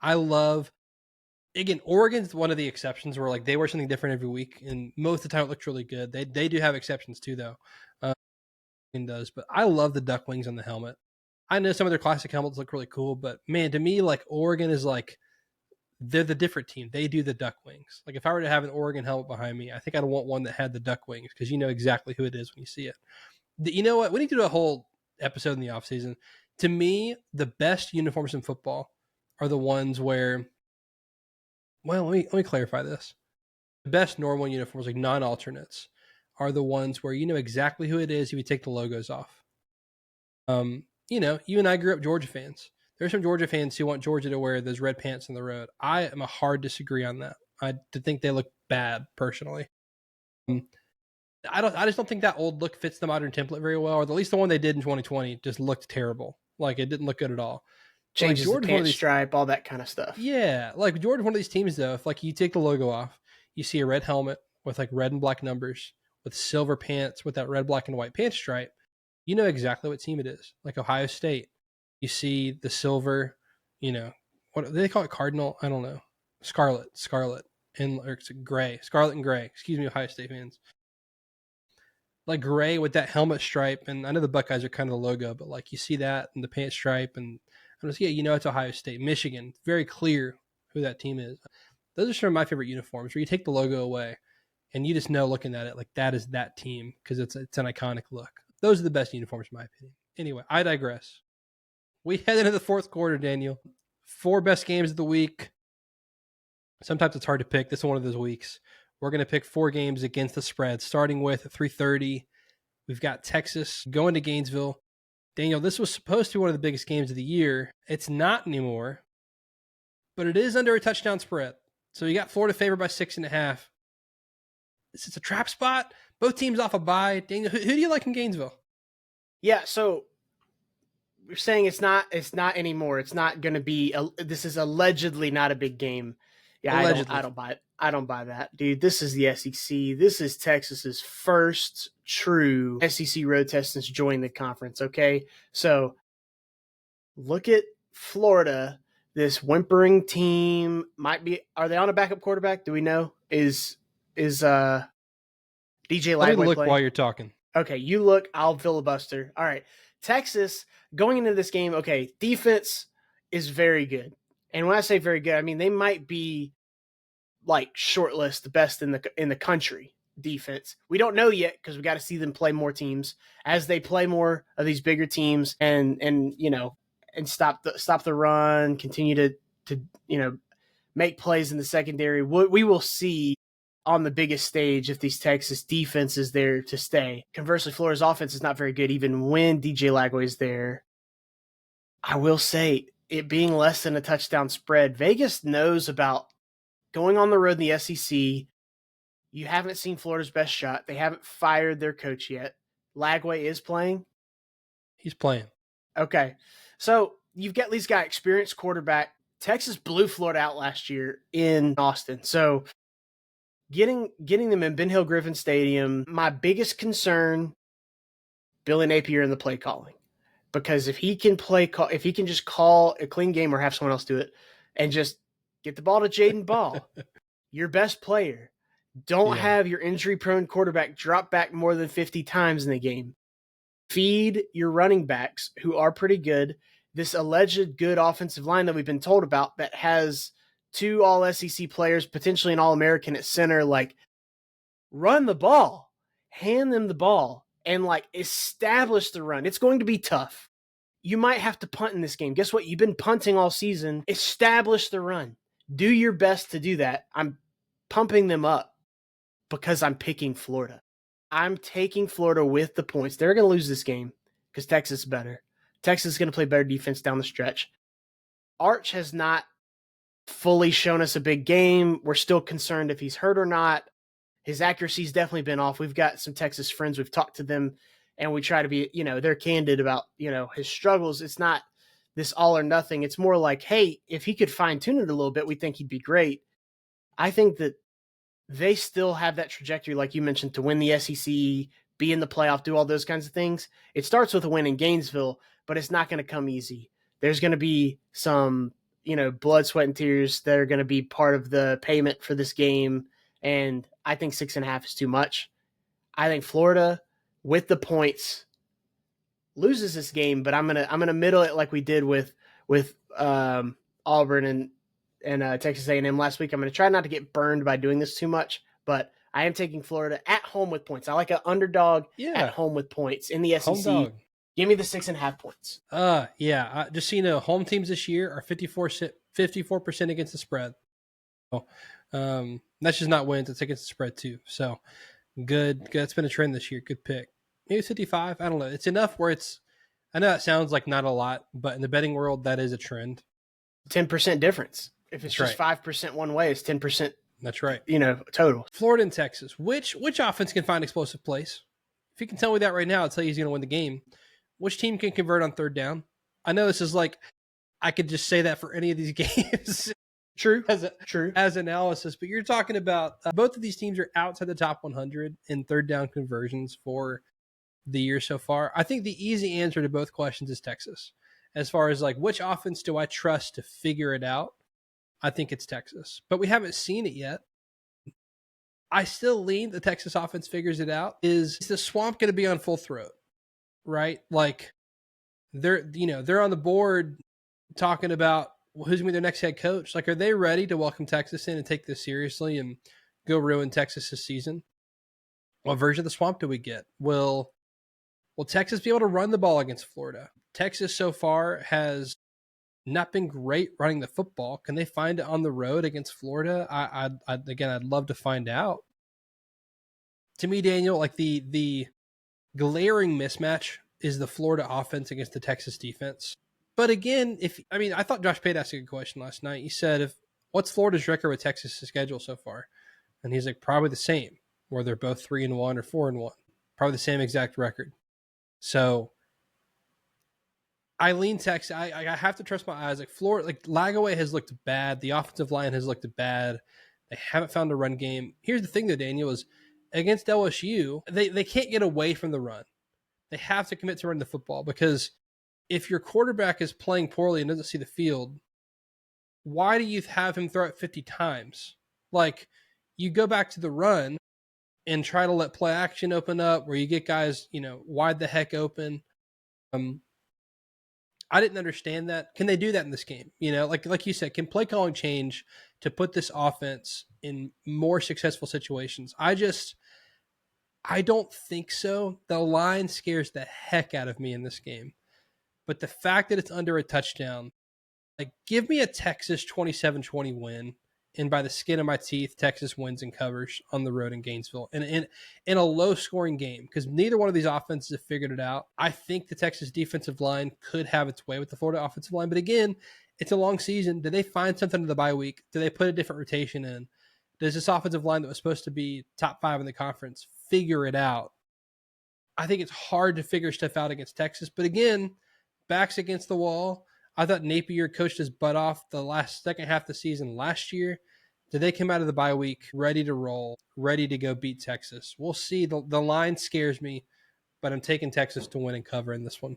I love, again, Oregon's one of the exceptions where like they wear something different every week, and most of the time it looks really good. They do have exceptions too, though. Does, but I love the duck wings on the helmet. I know some of their classic helmets look really cool, but man, to me, like Oregon is like they're the different team. They do the duck wings. Like if I were to have an Oregon helmet behind me, I think I'd want one that had the duck wings because you know exactly who it is when you see it. You know what? We need to do a whole episode in the offseason. To me, the best uniforms in football are the ones where, well, let me clarify this. The best normal uniforms, like non-alternates, are the ones where you know exactly who it is if you take the logos off. You know, you and I grew up Georgia fans. There's some Georgia fans who want Georgia to wear those red pants on the road. I am a hard disagree on that. I think they look bad personally. I just don't think that old look fits the modern template very well, or at least the one they did in 2020 just looked terrible. Like it didn't look good at all. Changes like the pant stripe, all that kind of stuff. Yeah, like Georgia's one of these teams though. If like you take the logo off, you see a red helmet with like red and black numbers, with silver pants with that red, black, and white pant stripe. You know exactly what team it is. Like Ohio State, you see the silver, you know, what do they call it? Cardinal? I don't know. Scarlet, and or it's gray, scarlet and gray. Excuse me, Ohio State fans. Like gray with that helmet stripe, and I know the Buckeyes are kind of the logo, but like you see that and the pant stripe, and I'm just, yeah, you know it's Ohio State, Michigan. Very clear who that team is. Those are some of my favorite uniforms where you take the logo away, and you just know looking at it like that is that team because it's an iconic look. Those are the best uniforms in my opinion. Anyway, I digress. We head into the fourth quarter, Daniel. 4 best games of the week. Sometimes it's hard to pick. This is one of those weeks. We're going to pick 4 games against the spread, starting with at 3:30. We've got Texas going to Gainesville. Daniel, this was supposed to be one of the biggest games of the year. It's not anymore, but it is under a touchdown spread. So you got Florida favored by 6.5. Is it a trap spot? Both teams off a bye. Daniel, who do you like in Gainesville? Yeah, so you're saying it's not anymore. It's not going to be. This is allegedly not a big game. Yeah, I don't buy it. I don't buy that, dude. This is the SEC. This is Texas's first true SEC road test since joining the conference. Okay, so look at Florida. This whimpering team might be. Are they on a backup quarterback? Do we know? Is DJ Lagway Let me look playing? while you're talking. Okay, you look. I'll filibuster. All right, Texas going into this game. Okay, defense is very good, and when I say very good, I mean they might be like shortlist the best in the country defense. We don't know yet because we got to see them play more teams as they play more of these bigger teams and you know and stop the run, continue to you know make plays in the secondary. We will see on the biggest stage if these Texas defense is there to stay. Conversely, Florida's offense is not very good even when DJ Lagway is there. I will say it being less than a touchdown spread, Vegas knows about going on the road in the SEC. You haven't seen Florida's best shot. They haven't fired their coach yet. Lagway is playing? He's playing. Okay. So you've got these guy experienced quarterback. Texas blew Florida out last year in Austin. So getting them in Ben Hill Griffin Stadium, my biggest concern, Billy Napier in the play calling. Because if he can just call a clean game or have someone else do it and just get the ball to Jaden Ball, your best player. Don't have your injury-prone quarterback drop back more than 50 times in the game. Feed your running backs, who are pretty good, this alleged good offensive line that we've been told about that has 2 all-SEC players, potentially an All-American at center. Like, run the ball. Hand them the ball. And, like, establish the run. It's going to be tough. You might have to punt in this game. Guess what? You've been punting all season. Establish the run. Do your best to do that. I'm pumping them up because I'm picking Florida. I'm taking Florida with the points. They're going to lose this game because Texas is better. Texas is going to play better defense down the stretch. Arch has not fully shown us a big game. We're still concerned if he's hurt or not. His accuracy's definitely been off. We've got some Texas friends. We've talked to them, and we try to be, they're candid about, his struggles. It's not this all or nothing. It's more like, hey, if he could fine tune it a little bit, we think he'd be great. I think that they still have that trajectory, like you mentioned, to win the SEC, be in the playoff, do all those kinds of things. It starts with a win in Gainesville, but it's not going to come easy. There's going to be some, blood, sweat, and tears that are going to be part of the payment for this game. And I think 6.5 is too much. I think Florida, with the points, loses this game, but I'm gonna middle it like we did with Auburn and Texas A&M last week. I'm gonna try not to get burned by doing this too much, but I am taking Florida at home with points. I like an underdog at home with points in the SEC. Home dog. Give me the 6.5 points. Yeah. Just so you know, home teams this year are 54% against the spread. So, that's just not wins; it's against the spread too. So good. That's been a trend this year. Good pick. Maybe 55. I don't know. It's enough where it's. I know that sounds like not a lot, but in the betting world, that is a trend. 10% difference. If it's That's just 5% one way, it's 10%. That's right. Total. Florida and Texas. Which offense can find explosive plays? If you can tell me that right now, I'll tell you he's going to win the game. Which team can convert on third down? I know this is like I could just say that for any of these games. True. As analysis, but you're talking about both of these teams are outside the top 100 in third down conversions for the year so far. I think the easy answer to both questions is Texas. As far as like which offense do I trust to figure it out? I think it's Texas, but we haven't seen it yet. I still lean the Texas offense figures it out. Is the swamp going to be on full throat? Right? Like they're on the board talking about who's going to be their next head coach. Like, are they ready to welcome Texas in and take this seriously and go ruin Texas this season? What version of the swamp do we get? Will Texas be able to run the ball against Florida? Texas so far has not been great running the football. Can they find it on the road against Florida? I'd love to find out. To me, Daniel, like the glaring mismatch is the Florida offense against the Texas defense. But again, I thought Josh Pate asked a good question last night. He said, what's Florida's record with Texas' schedule so far? And he's like, probably the same, where they're both 3-1 or 4-1. Probably the same exact record. So I lean Texas. I have to trust my eyes. Like Florida, like Lagaway has looked bad. The offensive line has looked bad. They haven't found a run game. Here's the thing, though, Daniel, is against LSU, they can't get away from the run. They have to commit to run the football because if your quarterback is playing poorly and doesn't see the field, why do you have him throw it 50 times? Like, you go back to the run and try to let play action open up where you get guys, wide the heck open. I didn't understand that. Can they do that in this game? Like you said, can play calling change to put this offense in more successful situations? I don't think so. The line scares the heck out of me in this game. But the fact that it's under a touchdown, like, give me a Texas 27-20 win, and by the skin of my teeth, Texas wins and covers on the road in Gainesville in a low-scoring game because neither one of these offenses have figured it out. I think the Texas defensive line could have its way with the Florida offensive line, but again, it's a long season. Do they find something in the bye week? Do they put a different rotation in? Does this offensive line that was supposed to be top 5 in the conference figure it out? I think it's hard to figure stuff out against Texas, but again, backs against the wall. I thought Napier coached his butt off the second half of the season last year. Did they come out of the bye week ready to roll, ready to go beat Texas? We'll see. The line scares me, but I'm taking Texas to win and cover in this one.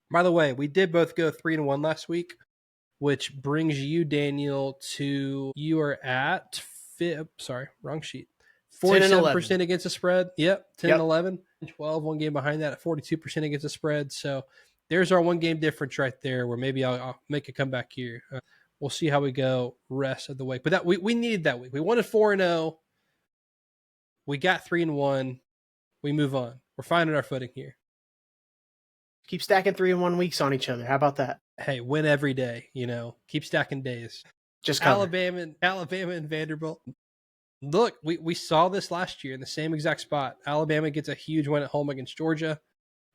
By the way, we did both go 3-1 last week, which brings you, Daniel, you are at wrong sheet. 47% against the spread. Yep, 10-11. 12, one game behind that at 42% against the spread. So there's our one game difference right there where maybe I'll make a comeback here. We'll see how we go rest of the week. But that we needed that week. We wanted 4-0. We got 3-1. We move on. We're finding our footing here. Keep stacking 3-1 weeks on each other. How about that? Hey, win every day, Keep stacking days. Just cover. Alabama and Vanderbilt. Look, we saw this last year in the same exact spot. Alabama gets a huge win at home against Georgia.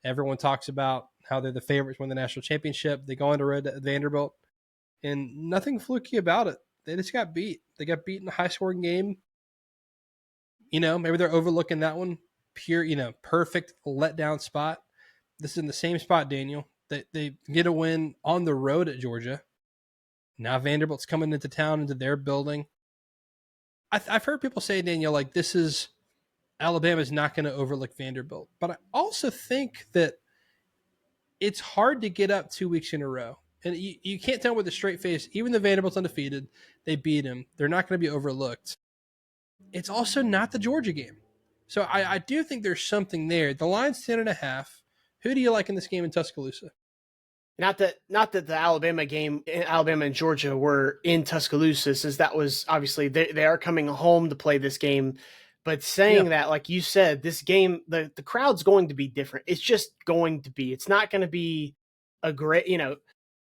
Everyone talks about how they're the favorites to win the national championship. They go on the road to Vanderbilt, and nothing fluky about it. They just got beat. They got beat in a high-scoring game. Maybe they're overlooking that one. Pure, perfect letdown spot. This is in the same spot, Daniel. They get a win on the road at Georgia. Now Vanderbilt's coming into town, into their building. I've heard people say, Daniel, like this is Alabama's not going to overlook Vanderbilt, but I also think that it's hard to get up 2 weeks in a row. And you can't tell with a straight face, even the Vanderbilt's undefeated, they beat him. They're not going to be overlooked. It's also not the Georgia game. So I do think there's something there. The line's 10.5. Who do you like in this game in Tuscaloosa? Not that the Alabama game, Alabama and Georgia were in Tuscaloosa, since that was obviously they are coming home to play this game. But saying that, like you said, this game, the crowd's going to be different. It's just going to be. It's not going to be a great,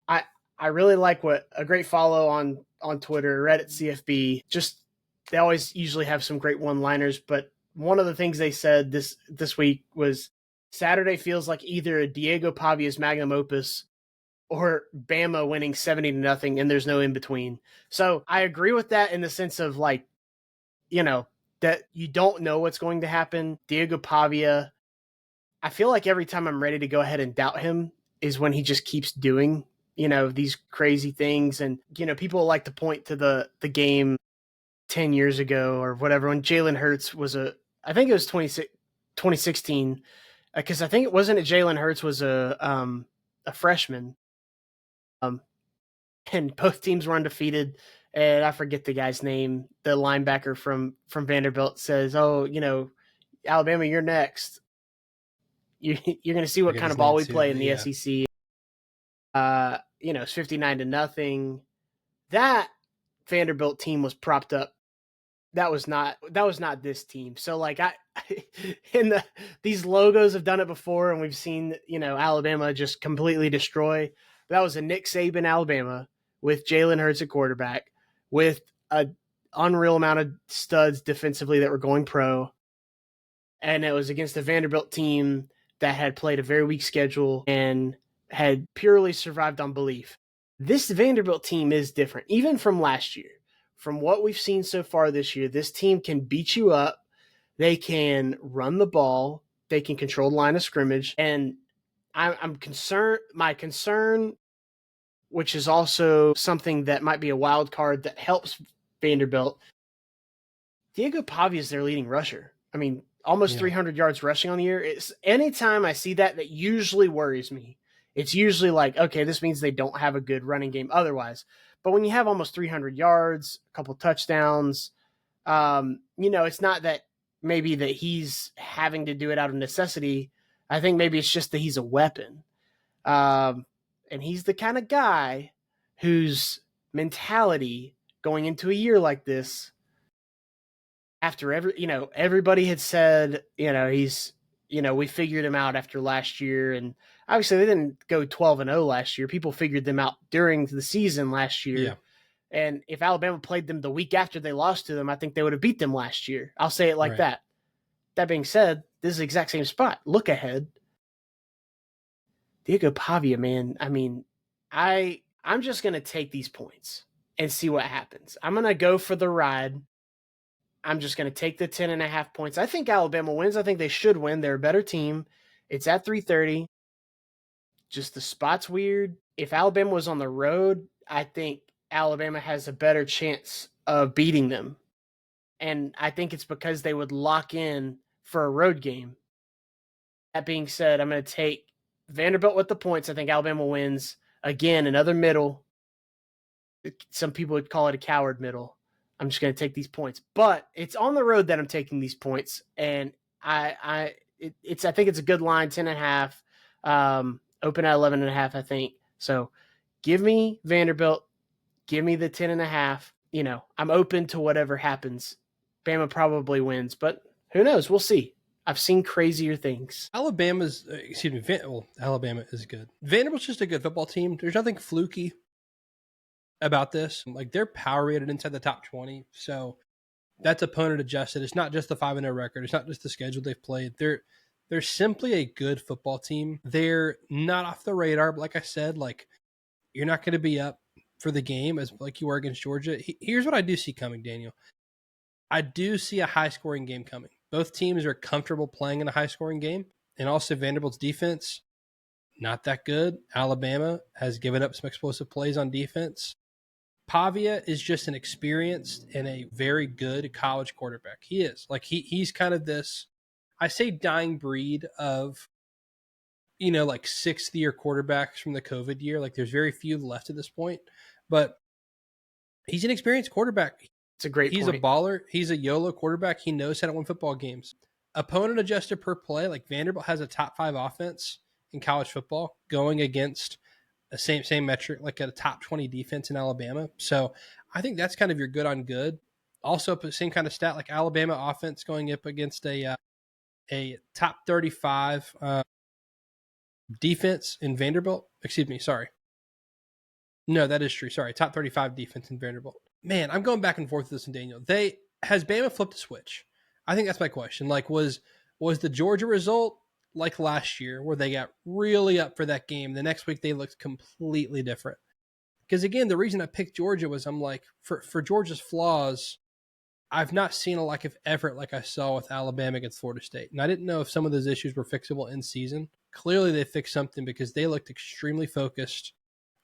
I I really like what a great follow on Twitter, Reddit CFB. Just they always usually have some great one-liners, but one of the things they said this week was Saturday feels like either a Diego Pavia's magnum opus or Bama winning 70-0, and there's no in between. So I agree with that in the sense of like, that you don't know what's going to happen. Diego Pavia, I feel like every time I'm ready to go ahead and doubt him is when he just keeps doing, these crazy things. And, people like to point to the game 10 years ago or whatever, when Jalen Hurts was I think it was 2016, because I think it wasn't Jalen Hurts was a freshman. And both teams were undefeated. And I forget the guy's name. The linebacker from Vanderbilt says, "Oh, Alabama, you're next. You're going to see what kind of ball we play in the SEC." It's 59-0. That Vanderbilt team was propped up. That was not this team. So like these logos have done it before, and we've seen Alabama just completely destroy. But that was a Nick Saban Alabama with Jalen Hurts at quarterback, with an unreal amount of studs defensively that were going pro, and it was against the Vanderbilt team that had played a very weak schedule and had purely survived on belief. This Vanderbilt team is different, even from last year. From what we've seen so far this year, this team can beat you up. They can run the ball. They can control the line of scrimmage. And I'm concerned. My concern, which is also something that might be a wild card that helps Vanderbilt, Diego Pavia is their leading rusher. I mean, almost 300 yards rushing on the year. Anytime I see that usually worries me. It's usually like, okay, this means they don't have a good running game otherwise. But when you have almost 300 yards, a couple touchdowns, it's not that maybe that he's having to do it out of necessity. I think maybe it's just that he's a weapon. And he's the kind of guy whose mentality going into a year like this, after everybody had said, we figured him out after last year. And obviously they didn't go 12-0 last year. People figured them out during the season last year. Yeah. And if Alabama played them the week after they lost to them, I think they would have beat them last year. I'll say it like that. That being said, this is the exact same spot. Look ahead. Diego Pavia, man. I mean, I'm just going to take these points and see what happens. I'm going to go for the ride. I'm just going to take the 10.5 points. I think Alabama wins. I think they should win. They're a better team. It's at 3:30. Just the spot's weird. If Alabama was on the road, I think Alabama has a better chance of beating them. And I think it's because they would lock in for a road game. That being said, I'm going to take Vanderbilt with the points. I think Alabama wins. Again, another middle. Some people would call it a coward middle. I'm just going to take these points. But it's on the road that I'm taking these points. And I think it's a good line, 10.5. Open at 11.5, I think. So give me Vanderbilt. Give me the 10.5. I'm open to whatever happens. Bama probably wins, but who knows? We'll see. I've seen crazier things. Alabama is good. Vanderbilt's just a good football team. There's nothing fluky about this. Like, they're power rated inside the top 20. So that's opponent adjusted. It's not just the 5-0 record. It's not just the schedule they've played. They're simply a good football team. They're not off the radar, but like I said, like, you're not going to be up for the game as like you are against Georgia. Here's what I do see coming, Daniel. I do see a high-scoring game coming. Both teams are comfortable playing in a high-scoring game. And also Vanderbilt's defense, not that good. Alabama has given up some explosive plays on defense. Pavia is just an experienced and a very good college quarterback. He is. Like he's kind of this, I say, dying breed of, like sixth year quarterbacks from the COVID year. Like there's very few left at this point, but he's an experienced quarterback. It's a great He's point. a baller. He's a YOLO quarterback. He knows how to win football games. Opponent adjusted per play, like Vanderbilt has a top 5 offense in college football going against a same metric, like a top 20 defense in Alabama. So I think that's kind of your good on good. Also, same kind of stat, like Alabama offense going up against a top 35 defense in Vanderbilt. Excuse me, sorry. No, that is true. Sorry, top 35 defense in Vanderbilt. Man, I'm going back and forth with this and Daniel. Has Bama flipped a switch? I think that's my question. Like, was the Georgia result like last year where they got really up for that game? The next week they looked completely different. Because again, the reason I picked Georgia was I'm like, for Georgia's flaws, I've not seen a lack of effort like I saw with Alabama against Florida State. And I didn't know if some of those issues were fixable in season. Clearly they fixed something because they looked extremely focused,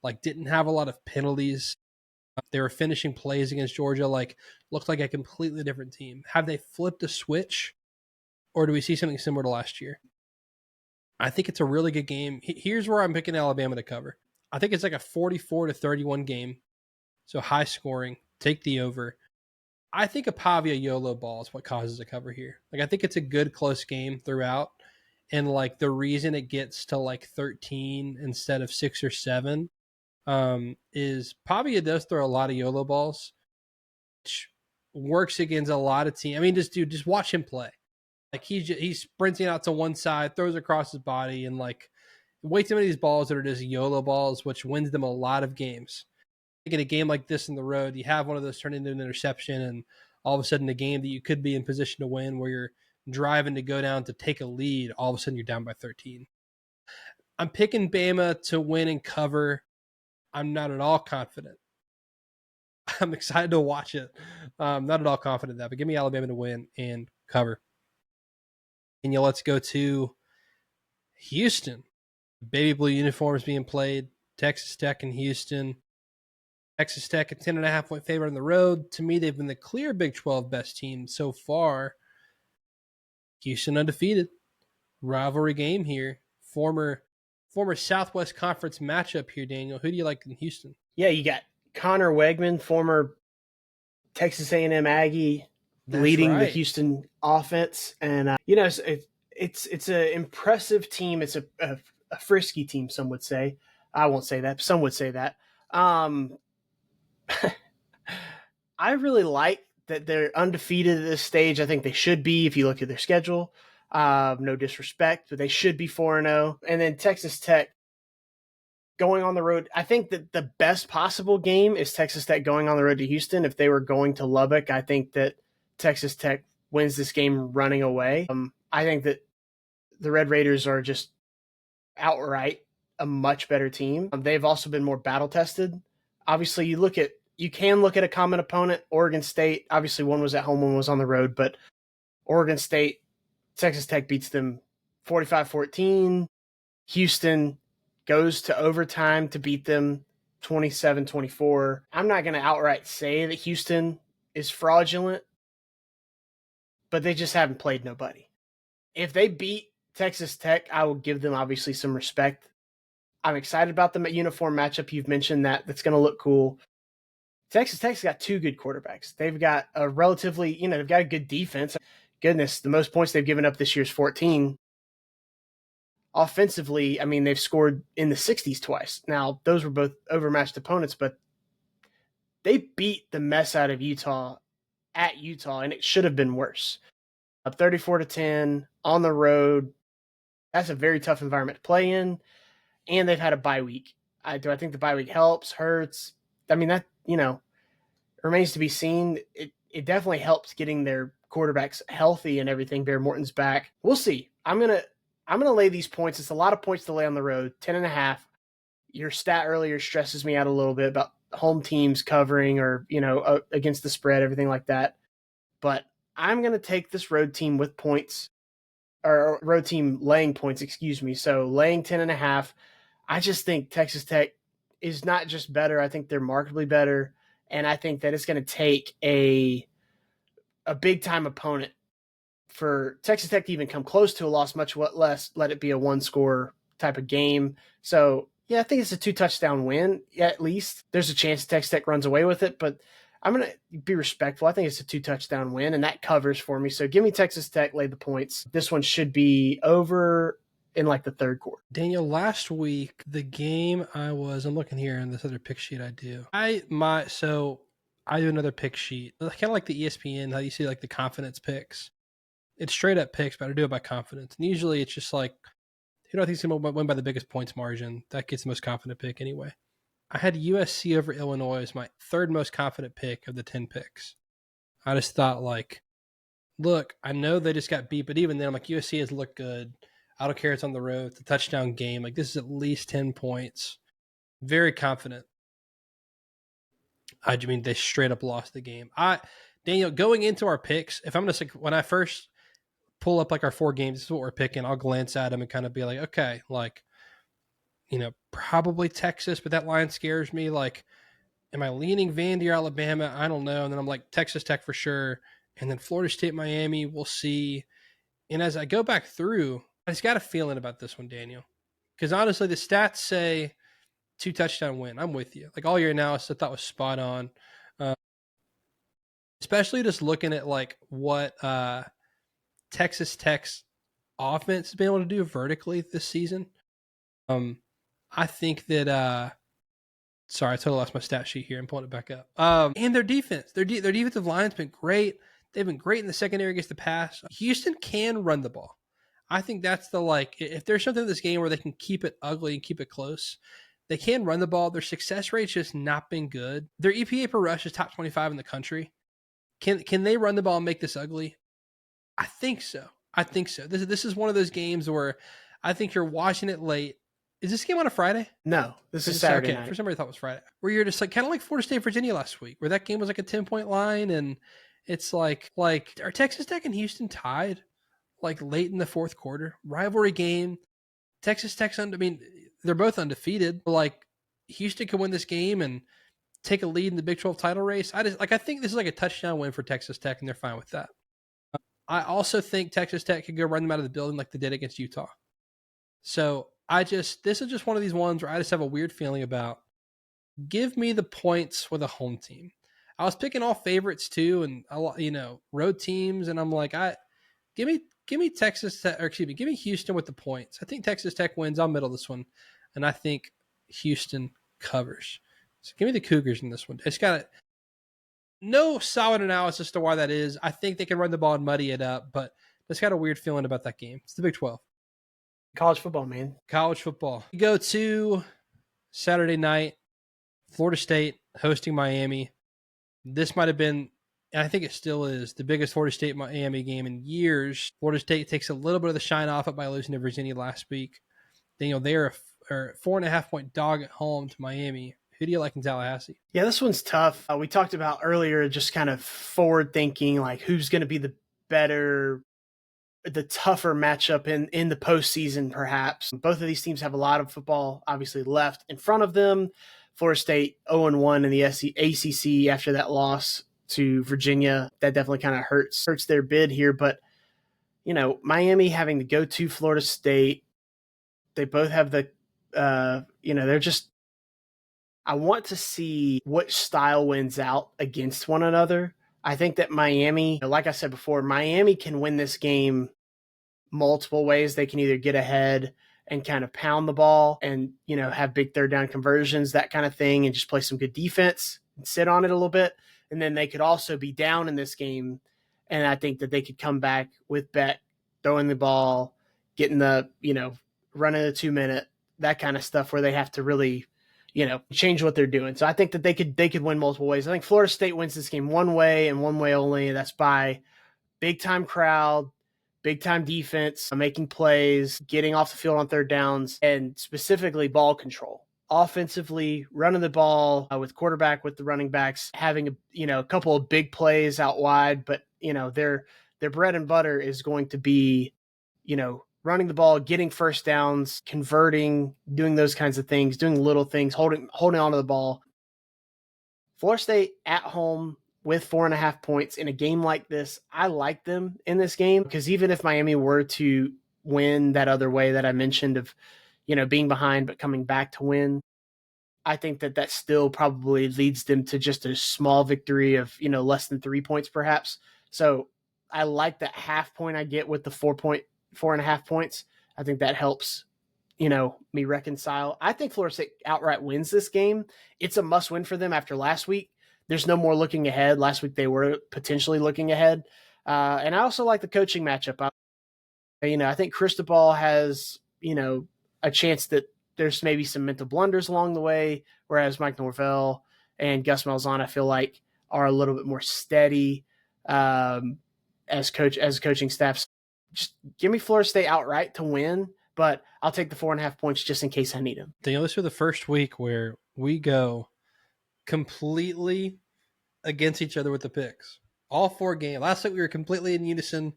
like didn't have a lot of penalties. They were finishing plays against Georgia, like looked like a completely different team. Have they flipped a switch, or do we see something similar to last year? I think it's a really good game. Here's where I'm picking Alabama to cover. I think it's like a 44-31 game, so high scoring. Take the over. I think a Pavia YOLO ball is what causes a cover here. Like I think it's a good close game throughout, and like the reason it gets to like 13 instead of 6 or 7 is Pavia does throw a lot of YOLO balls, which works against a lot of teams. I mean, just watch him play. Like he's sprinting out to one side, throws across his body, and like way too many of these balls that are just YOLO balls, which wins them a lot of games. In a game like this in the road, you have one of those turn into an interception, and all of a sudden, a game that you could be in position to win, where you're driving to go down to take a lead, all of a sudden you're down by 13. I'm picking Bama to win and cover. I'm not at all confident. I'm excited to watch it. Not at all confident in that, but give me Alabama to win and cover. And let's go to Houston. Baby blue uniforms being played. Texas Tech and Houston. Texas Tech a 10.5 point favorite on the road. To me, they've been the clear Big 12 best team so far. Houston undefeated. Rivalry game here. Former Southwest Conference matchup here, Daniel. Who do you like in Houston? Yeah, you got Connor Wegman, former Texas A&M Aggie, leading the Houston offense, and it's an impressive team. It's a frisky team, some would say. I won't say that. But some would say that. I really like that they're undefeated at this stage. I think they should be if you look at their schedule. No disrespect, but they should be 4-0. And then Texas Tech going on the road. I think that the best possible game is Texas Tech going on the road to Houston. If they were going to Lubbock, I think that Texas Tech wins this game running away. I think that the Red Raiders are just outright a much better team. They've also been more battle tested. Obviously, you can look at a common opponent, Oregon State. Obviously, one was at home, one was on the road, but Oregon State, Texas Tech beats them 45-14. Houston goes to overtime to beat them 27-24. I'm not going to outright say that Houston is fraudulent, but they just haven't played nobody. If they beat Texas Tech, I will give them obviously some respect. I'm excited about the uniform matchup. You've mentioned that's going to look cool. Texas Tech's got 2 good quarterbacks. They've got a relatively, they've got a good defense. Goodness, the most points they've given up this year is 14. Offensively, I mean, they've scored in the 60s twice. Now, those were both overmatched opponents, but they beat the mess out of Utah at Utah, and it should have been worse. Up 34-10 on the road. That's a very tough environment to play in, and they've had a bye week. Do I think the bye week helps, hurts? I mean, that, remains to be seen. It definitely helps getting their quarterbacks healthy and everything. Bear Morton's back. We'll see. I'm gonna lay these points. It's a lot of points to lay on the road. 10.5. Your stat earlier stresses me out a little bit about home teams covering or against the spread, everything like that. But I'm gonna take this road team with points, or road team laying points. Excuse me. So laying 10.5. I just think Texas Tech is not just better. I think they're markedly better. And I think that it's going to take a big time opponent for Texas Tech to even come close to a loss, much less let it be a one score type of game. So yeah, I think it's a 2-touchdown win. Yeah, at least there's a chance Texas Tech runs away with it, but I'm going to be respectful. I think it's a 2-touchdown win, and that covers for me. So give me Texas Tech, lay the points. This one should be over in like the third quarter. Daniel, last week, the game I'm looking here in this other pick sheet I do. So I do another pick sheet, kind of like the ESPN, how you see like the confidence picks. It's straight up picks, but I do it by confidence. And usually it's just like, who do I think is going to win by the biggest points margin? That gets the most confident pick anyway. I had USC over Illinois as my third most confident pick of the 10 picks. I just thought, like, look, I know they just got beat, but even then, I'm like, USC has looked good. I don't care it's on the road. It's a touchdown game. Like, this is at least 10 points. Very confident. I mean, they straight up lost the game. Daniel, going into our picks, if I'm going to say, when I first pull up like our 4 games, this is what we're picking, I'll glance at them and kind of be like, okay, like, probably Texas, but that line scares me. Like, am I leaning Vandy or Alabama? I don't know. And then I'm like, Texas Tech for sure. And then Florida State, Miami, we'll see. And as I go back through, I just got a feeling about this one, Daniel. Because honestly, the stats say 2-touchdown win. I'm with you. Like, all your analysis I thought was spot on. Especially just looking at like what Texas Tech's offense has been able to do vertically this season. I think that sorry, I totally lost my stat sheet here. I'm pulling it back up. And their defense, their defensive line's been great. They've been great in the secondary against the pass. Houston can run the ball. I think that's if there's something in this game where they can keep it ugly and keep it close, they can run the ball. Their success rate's just not been good. Their EPA per rush is top 25 in the country. Can they run the ball and make this ugly? I think so. This is one of those games where I think you're watching it late. Is this game on a Friday? No, this is Saturday night. For some reason I thought it was Friday. Where you're just like kind of like Florida State, Virginia last week, where that game was like a 10-point line, and it's like are Texas Tech and Houston tied like late in the fourth quarter? Rivalry game. Texas Tech's they're both undefeated. Like, Houston could win this game and take a lead in the Big 12 title race. I think this is like a touchdown win for Texas Tech, and they're fine with that. I also think Texas Tech could go run them out of the building like they did against Utah. So this is just one of these ones where I just have a weird feeling about. Give me the points with a home team. I was picking all favorites too, and road teams, and I'm like, give me Texas Tech, or excuse me, give me Houston with the points. I think Texas Tech wins. I'll middle this one, and I think Houston covers. So give me the Cougars in this one. It's got no solid analysis to why that is. I think they can run the ball and muddy it up, but it's got a weird feeling about that game. It's the Big 12. College football, man. College football. We go to Saturday night, Florida State hosting Miami. This might have been, and I think it still is, the biggest Florida State-Miami game in years. Florida State takes a little bit of the shine off it by losing to Virginia last week. Then, they are a 4.5-point dog at home to Miami. Who do you like in Tallahassee? Yeah, this one's tough. We talked about earlier just kind of forward thinking, like who's going to be the tougher matchup in the postseason, perhaps. Both of these teams have a lot of football, obviously, left in front of them. Florida State 0-1 in the ACC after that loss to Virginia. That definitely kind of hurts their bid here. But, Miami having to go to Florida State, they both have they're just, I want to see which style wins out against one another. I think that Miami, like I said before, Miami can win this game multiple ways. They can either get ahead and kind of pound the ball and, have big third down conversions, that kind of thing, and just play some good defense and sit on it a little bit. And then they could also be down in this game. And I think that they could come back with Beck throwing the ball, getting the, running the 2-minute, that kind of stuff where they have to really, change what they're doing. So I think that they could win multiple ways. I think Florida State wins this game one way and one way only, and that's by big time crowd, big time defense, making plays, getting off the field on third downs, and specifically ball control. Offensively, running the ball with quarterback, with the running backs, having a couple of big plays out wide, but their bread and butter is going to be, running the ball, getting first downs, converting, doing those kinds of things, doing little things, holding onto the ball. Florida State at home with 4.5 points in a game like this, I like them in this game because even if Miami were to win that other way that I mentioned of, being behind but coming back to win, I think that still probably leads them to just a small victory of, less than 3 points perhaps. So I like that half point I get with the 4.5 points. I think that helps, me reconcile. I think Florida State outright wins this game. It's a must win for them after last week. There's no more looking ahead. Last week they were potentially looking ahead. And I also like the coaching matchup. I think Cristobal has, a chance that there's maybe some mental blunders along the way, whereas Mike Norvell and Gus Malzahn, I feel like, are a little bit more steady as coaching staffs. Just give me Florida State outright to win, but I'll take the 4.5 points just in case I need them. Daniel, this was the first week where we go completely against each other with the picks. All 4 games. Last week we were completely in unison.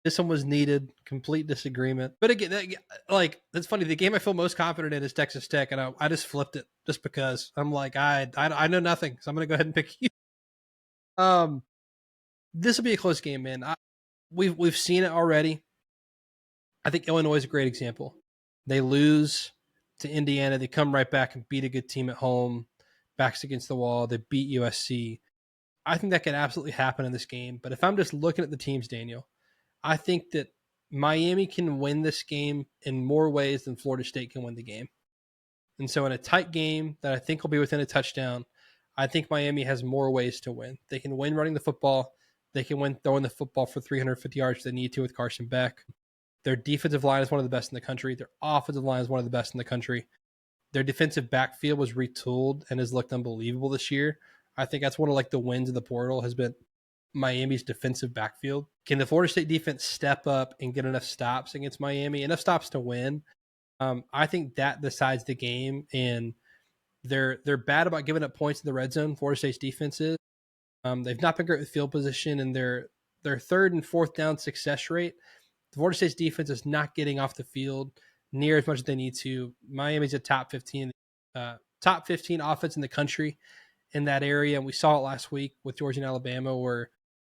This one was needed. Complete disagreement. But again, that's funny. The game I feel most confident in is Texas Tech, and I just flipped it just because I'm like, I know nothing, so I'm going to go ahead and pick you. This will be a close game, man. We've seen it already. I think Illinois is a great example. They lose to Indiana. They come right back and beat a good team at home. Backs against the wall. They beat USC. I think that could absolutely happen in this game. But if I'm just looking at the teams, Daniel, I think that Miami can win this game in more ways than Florida State can win the game. And so in a tight game that I think will be within a touchdown, I think Miami has more ways to win. They can win running the football. They can win throwing the football for 350 yards if they need to with Carson Beck. Their defensive line is one of the best in the country. Their offensive line is one of the best in the country. Their defensive backfield was retooled and has looked unbelievable this year. I think that's one of the wins of the portal has been Miami's defensive backfield. Can the Florida State defense step up and get enough stops against Miami, enough stops to win? I think that decides the game, and they're bad about giving up points in the red zone. Florida State's defense is. They've not been great with field position, and their 3rd and 4th down success rate. The Florida State's defense is not getting off the field near as much as they need to. Miami's a top 15 offense in the country in that area, and we saw it last week with Georgia and Alabama where,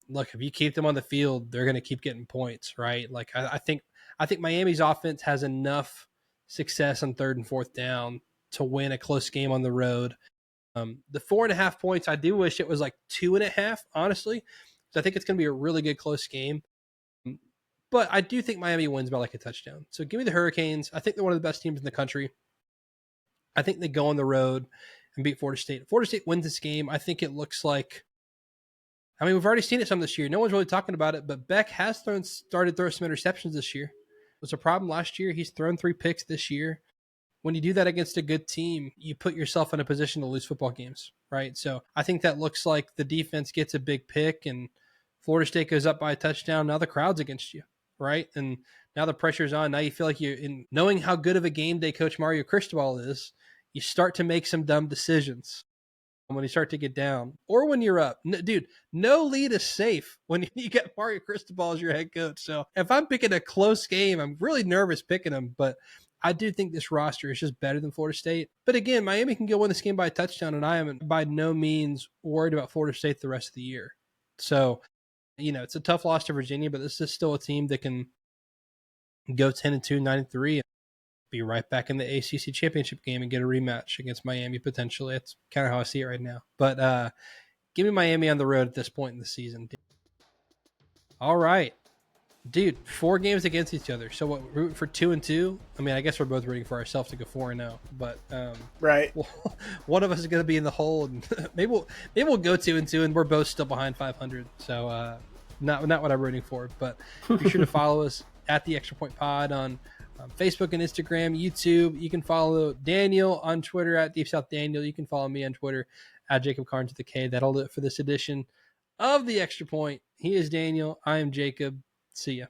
look, if you keep them on the field, they're going to keep getting points, right? I think Miami's offense has enough success on 3rd and 4th down to win a close game on the road. The 4.5 points, I do wish it was 2.5, honestly. So I think it's going to be a really good close game. But I do think Miami wins by a touchdown. So give me the Hurricanes. I think they're one of the best teams in the country. I think they go on the road and beat Florida State. If Florida State wins this game, I think it looks like, we've already seen it some this year. No one's really talking about it, but Beck has started throwing some interceptions this year. It was a problem last year. He's thrown 3 picks this year. When you do that against a good team, you put yourself in a position to lose football games, right? So I think that looks like the defense gets a big pick and Florida State goes up by a touchdown. Now the crowd's against you, right? And now the pressure's on. Now you feel like knowing how good of a game day coach Mario Cristobal is, you start to make some dumb decisions when you start to get down or when you're up. Dude, no lead is safe when you get Mario Cristobal as your head coach. So if I'm picking a close game, I'm really nervous picking him, but I do think this roster is just better than Florida State. But again, Miami can go win this game by a touchdown, and I am by no means worried about Florida State the rest of the year. So, it's a tough loss to Virginia, but this is still a team that can go 10-2, 9-3, and be right back in the ACC championship game and get a rematch against Miami potentially. That's kind of how I see it right now. But give me Miami on the road at this point in the season. All right. Dude, 4 games against each other. So what, rooting for 2-2? I guess we're both rooting for ourselves to go 4-0. But right, one of us is going to be in the hole, and maybe we'll go 2-2, and we're both still behind 500. So not what I'm rooting for. But be sure to follow us at the Extra Point Pod on Facebook and Instagram, YouTube. You can follow Daniel on Twitter at Deep South Daniel. You can follow me on Twitter at Jacob Karnes with the K. That'll do it for this edition of the Extra Point. He is Daniel. I am Jacob. See ya.